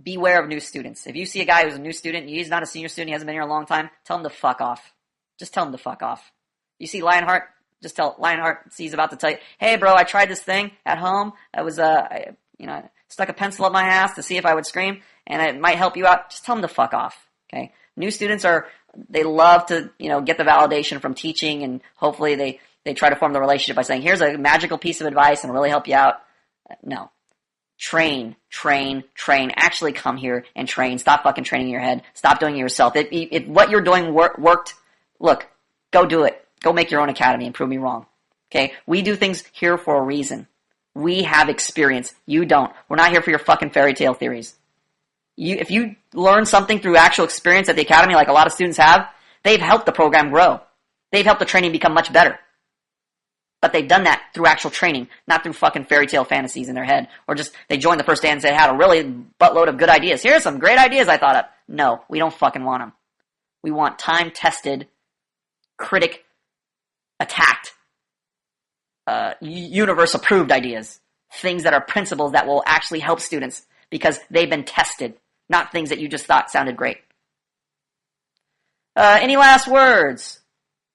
Beware of new students. If you see a guy who's a new student, he's not a senior student, he hasn't been here a long time, tell him to fuck off. Just tell him to fuck off. You see Lionheart, just tell Lionheart, he's about to tell you, hey bro, I tried this thing at home. I was, I stuck a pencil up my ass to see if I would scream, and it might help you out. Just tell them to fuck off. Okay? New students they love to, get the validation from teaching, and hopefully they try to form the relationship by saying, here's a magical piece of advice and it'll really help you out. No. Train. Actually come here and train. Stop fucking training in your head. Stop doing it yourself. If what you're doing worked, look, go do it. Go make your own academy and prove me wrong. Okay? We do things here for a reason. We have experience. You don't. We're not here for your fucking fairy tale theories. If you learn something through actual experience at the academy, like a lot of students have, they've helped the program grow. They've helped the training become much better. But they've done that through actual training, not through fucking fairy tale fantasies in their head. Or just, they joined the first day and said, had a really buttload of good ideas. Here's some great ideas I thought of. No, we don't fucking want them. We want time-tested, critic-attacked, universe-approved ideas. Things that are principles that will actually help students because they've been tested, not things that you just thought sounded great. Any last words?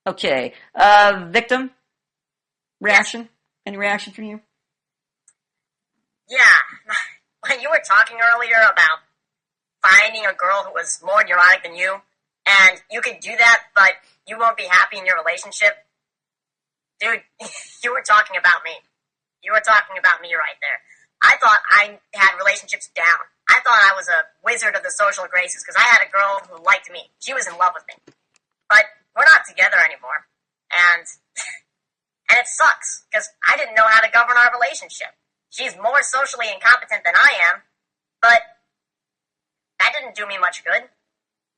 Okay. Victim? Reaction? Any reaction from you? Yeah, when you were talking earlier about finding a girl who was more neurotic than you, and you could do that, but you won't be happy in your relationship, dude, you were talking about me. You were talking about me right there. I thought I had relationships down. I thought I was a wizard of the social graces because I had a girl who liked me. She was in love with me. But we're not together anymore. And it sucks because I didn't know how to govern our relationship. She's more socially incompetent than I am, but that didn't do me much good.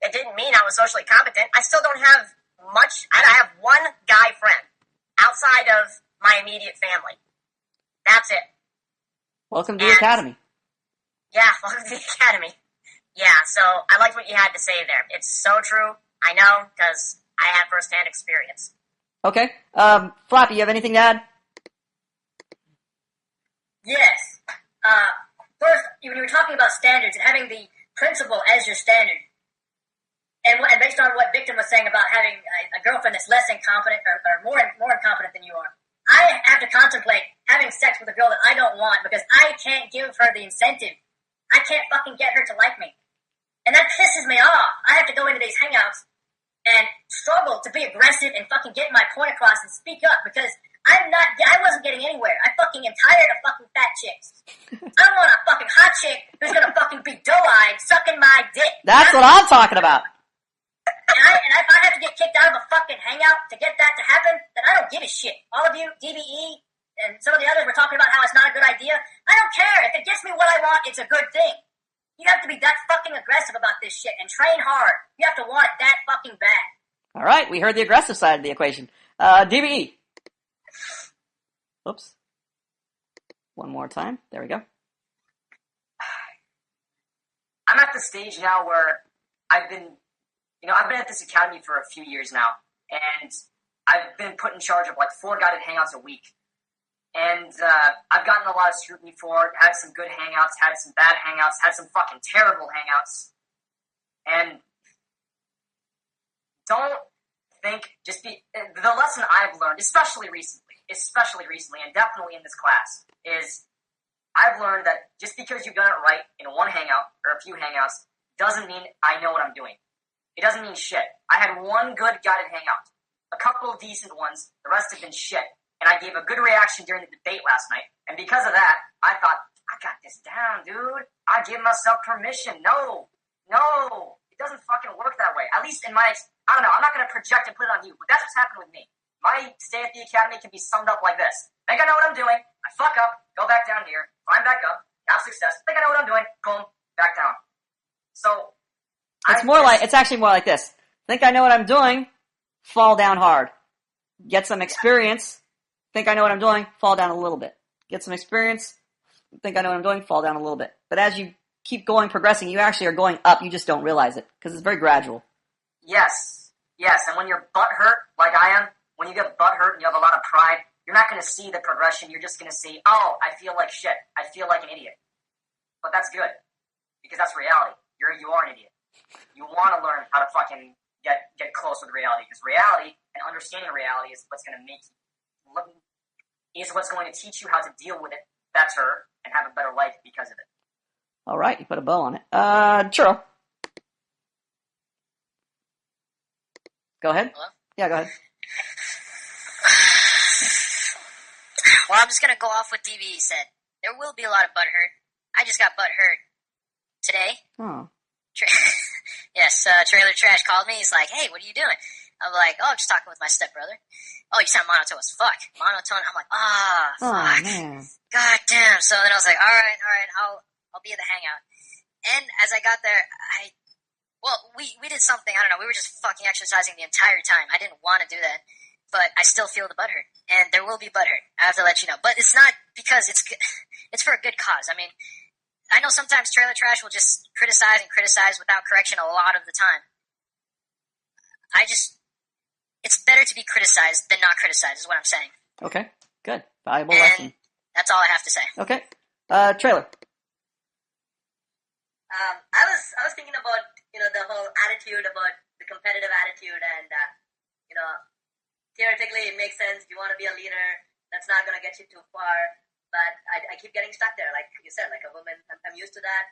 It didn't mean I was socially competent. I still don't have much. I have one guy friend outside of my immediate family. That's it. Welcome to the academy. Yeah, welcome to the academy. Yeah, so I liked what you had to say there. It's so true. I know, because I had first-hand experience. Okay. Floppy, you have anything to add? Yes. First, when you were talking about standards and having the principle as your standard, and based on what Victor was saying about having a girlfriend that's less incompetent or more incompetent than you are, I have to contemplate having sex with a girl that I don't want because I can't give her the incentive. I can't fucking get her to like me. And that pisses me off. I have to go into these hangouts and struggle to be aggressive and fucking get my point across and speak up because I wasn't getting anywhere. I fucking am tired of fucking fat chicks. I want a fucking hot chick who's gonna fucking be doe-eyed sucking my dick. That's what I'm talking about. And if I have to get kicked out of a fucking hangout to get that to happen, then I don't give a shit. All of you, DBE, and some of the others were talking about how it's not a good idea. I don't care. If it gets me what I want, it's a good thing. You have to be that fucking aggressive about this shit and train hard. You have to want it that fucking bad. All right, we heard the aggressive side of the equation. DBE. Oops. One more time. There we go. I'm at the stage now where I've been at this academy for a few years now, and I've been put in charge of like 4 guided hangouts a week. And I've gotten a lot of scrutiny for it, had some good hangouts, had some bad hangouts, had some fucking terrible hangouts. And don't think, the lesson I've learned, especially recently, and definitely in this class, is I've learned that just because you've done it right in one hangout, or a few hangouts, doesn't mean I know what I'm doing. It doesn't mean shit. I had one good guided hangout, a couple of decent ones, the rest have been shit. And I gave a good reaction during the debate last night. And because of that, I thought, I got this down, dude. I give myself permission. No. It doesn't fucking work that way. At least in my, I don't know, I'm not going to project and put it on you, but that's what's happened with me. My stay at the academy can be summed up like this. Think I know what I'm doing. I fuck up, go back down here, climb back up, have success. Think I know what I'm doing. Boom, back down. So, it's actually more like this. Think I know what I'm doing, fall down hard. Get some experience. Think I know what I'm doing, fall down a little bit. Get some experience, think I know what I'm doing, fall down a little bit. But as you keep progressing, you actually are going up, you just don't realize it, because it's very gradual. Yes, and when you're butt hurt, like I am, when you get butt hurt and you have a lot of pride, you're not going to see the progression, you're just going to see, oh, I feel like shit, I feel like an idiot. But that's good, because that's reality. You are an idiot. You want to learn how to fucking get close with reality, because reality and understanding reality is what's going to make you is what's going to teach you how to deal with it better and have a better life because of it. All right, you put a bow on it. Churro. Go ahead. Hello? Yeah, go ahead. Well, I'm just going to go off what DVE said. There will be a lot of butt hurt. I just got butt hurt today. Oh. Yes, Trailer Trash called me. He's like, hey, what are you doing? I'm like, oh, I'm just talking with my stepbrother. Oh, you sound monotone as fuck. Monotone. I'm like, fuck. Man. God damn. So then I was like, all right, I'll be at the hangout. And as I got there, we did something, I don't know, we were just fucking exercising the entire time. I didn't want to do that, but I still feel the butthurt. And there will be butthurt. I have to let you know. But it's not because it's for a good cause. I mean, I know sometimes Trailer Trash will just criticize without correction a lot of the time. It's better to be criticized than not criticized, is what I'm saying. Okay, good. Valuable lesson. That's all I have to say. Okay. Trailer. I was thinking about, the whole attitude, about the competitive attitude, and, theoretically it makes sense. You want to be a leader. That's not going to get you too far. But I keep getting stuck there, like you said, like a woman. I'm used to that,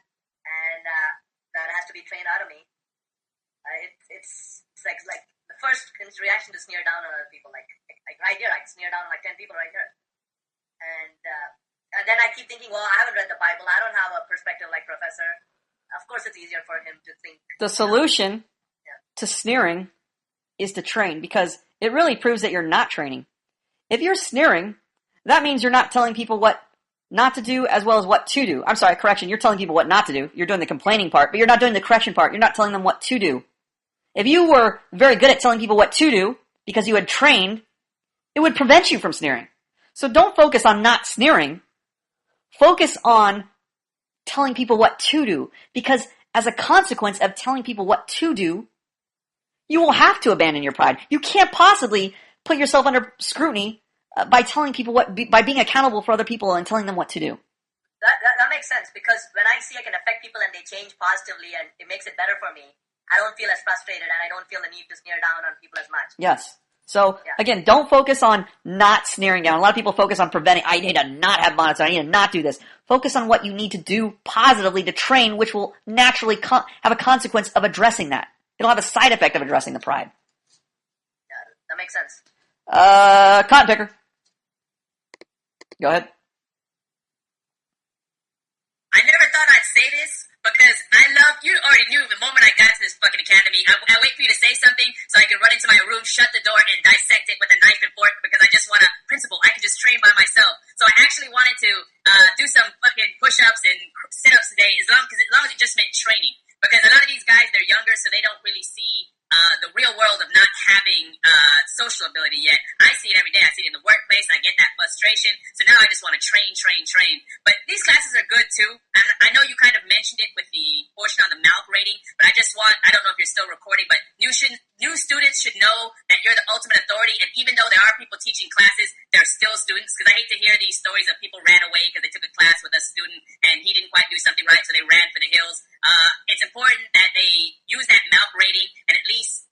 and that has to be trained out of me. It's like the first reaction to sneer down on other people, like right here, I sneer down on like 10 people right here, and then I keep thinking, well, I haven't read the Bible, I don't have a perspective like Professor. Of course, it's easier for him to think. The solution to sneering is to train, because it really proves that you're not training. If you're sneering, that means you're not telling people what not to do as well as what to do. I'm sorry, correction, you're telling people what not to do. You're doing the complaining part, but you're not doing the correction part. You're not telling them what to do. If you were very good at telling people what to do because you had trained, it would prevent you from sneering. So don't focus on not sneering. Focus on telling people what to do, because as a consequence of telling people what to do, you will have to abandon your pride. You can't possibly put yourself under scrutiny by telling people by being accountable for other people and telling them what to do. That makes sense, because when I see I can affect people and they change positively and it makes it better for me, I don't feel as frustrated and I don't feel the need to sneer down on people as much. Yes. So, again, don't focus on not sneering down. A lot of people focus on preventing. I need to not have monotone. I need to not do this. Focus on what you need to do positively to train, which will naturally have a consequence of addressing that. It'll have a side effect of addressing the pride. Yeah, that makes sense. Cotton picker. Go ahead. I never thought I'd say this, because you already knew the moment I got to this fucking academy, I wait for you to say something so I can run into my room, shut the door, and dissect it with a knife and fork, because I just want a principle. I can just train by myself. So I actually wanted to do some fucking push-ups and sit-ups today, as long as it just meant training. Because a lot of these guys, they're younger, so they don't really see the real world of not having social ability yet. I see it every day. I see it in the workplace. I get that frustration. So now I just want to train. that you're the ultimate authority, and even though there are people teaching classes, they're still students, because I hate to hear these stories of people ran away because they took a class with a student and he didn't quite do something right, so they ran for the hills. It's important that they use that mouth rating and at least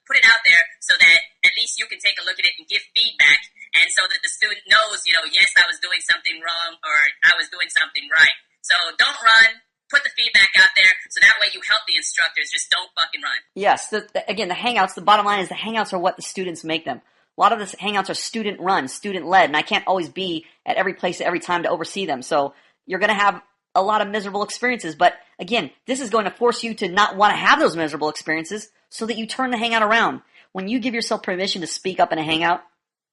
put it out there so that at least you can take a look at it and give feedback, and so that the student knows, yes, I was doing something wrong or I was doing something right. So don't run. Put the feedback out there so that way you help the instructors. Just don't fucking run. Yes, again, the Hangouts, the bottom line is the Hangouts are what the students make them. A lot of the Hangouts are student-run, student-led, and I can't always be at every place at every time to oversee them. So you're going to have a lot of miserable experiences. But again, this is going to force you to not want to have those miserable experiences so that you turn the Hangout around. When you give yourself permission to speak up in a Hangout,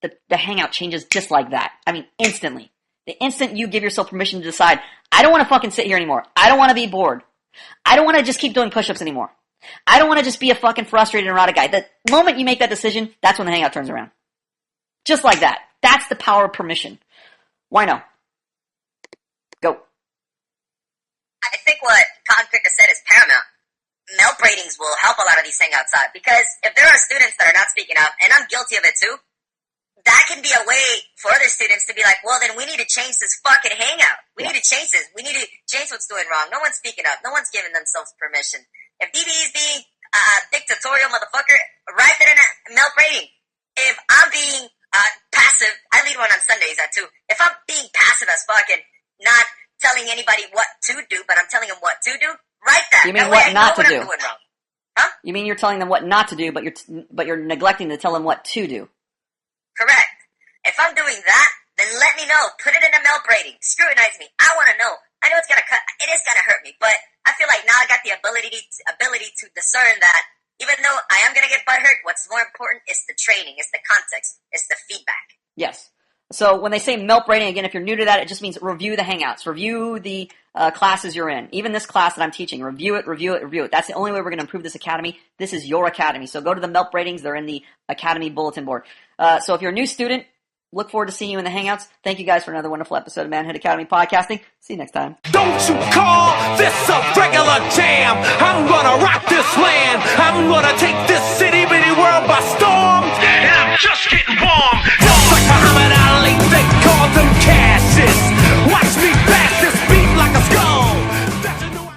the Hangout changes just like that. I mean, instantly. The instant you give yourself permission to decide, I don't want to fucking sit here anymore. I don't want to be bored. I don't want to just keep doing push-ups anymore. I don't want to just be a fucking frustrated neurotic guy. The moment you make that decision, that's when the Hangout turns around. Just like that. That's the power of permission. Why no? Go. I think what Cotton Picker said is paramount. MELP ratings will help a lot of these Hangouts out, because if there are students that are not speaking up, and I'm guilty of it too, that can be a way for other students to be like, well, then we need to change this fucking Hangout. We need to change this. We need to change what's going wrong. No one's speaking up. No one's giving themselves permission. If DB is being dictatorial motherfucker, write that in a MELP rating. If I'm being passive, I lead one on Sundays too. If I'm being passive as fucking, not telling anybody what to do, but I'm telling them what to do, write that. You mean that what not to do? I'm doing wrong. Huh? You mean you're telling them what not to do, but you're neglecting to tell them what to do. Correct. If I'm doing that, then let me know. Put it in a MELP rating. Scrutinize me. I want to know. I know it's gonna it is gonna hurt me, but I feel like now I got the ability to discern that even though I am gonna get butthurt, what's more important is the training, it's the context, it's the feedback. Yes. So when they say MELP rating, again, if you're new to that, it just means review the Hangouts, review the classes you're in. Even this class that I'm teaching, review it. That's the only way we're going to improve this academy. This is your academy. So go to the MELP ratings. They're in the academy bulletin board. So if you're a new student, look forward to seeing you in the Hangouts. Thank you guys for another wonderful episode of Manhood Academy Podcasting. See you next time. Don't you call this a regular jam? I'm gonna rock this land. I'm gonna take this city.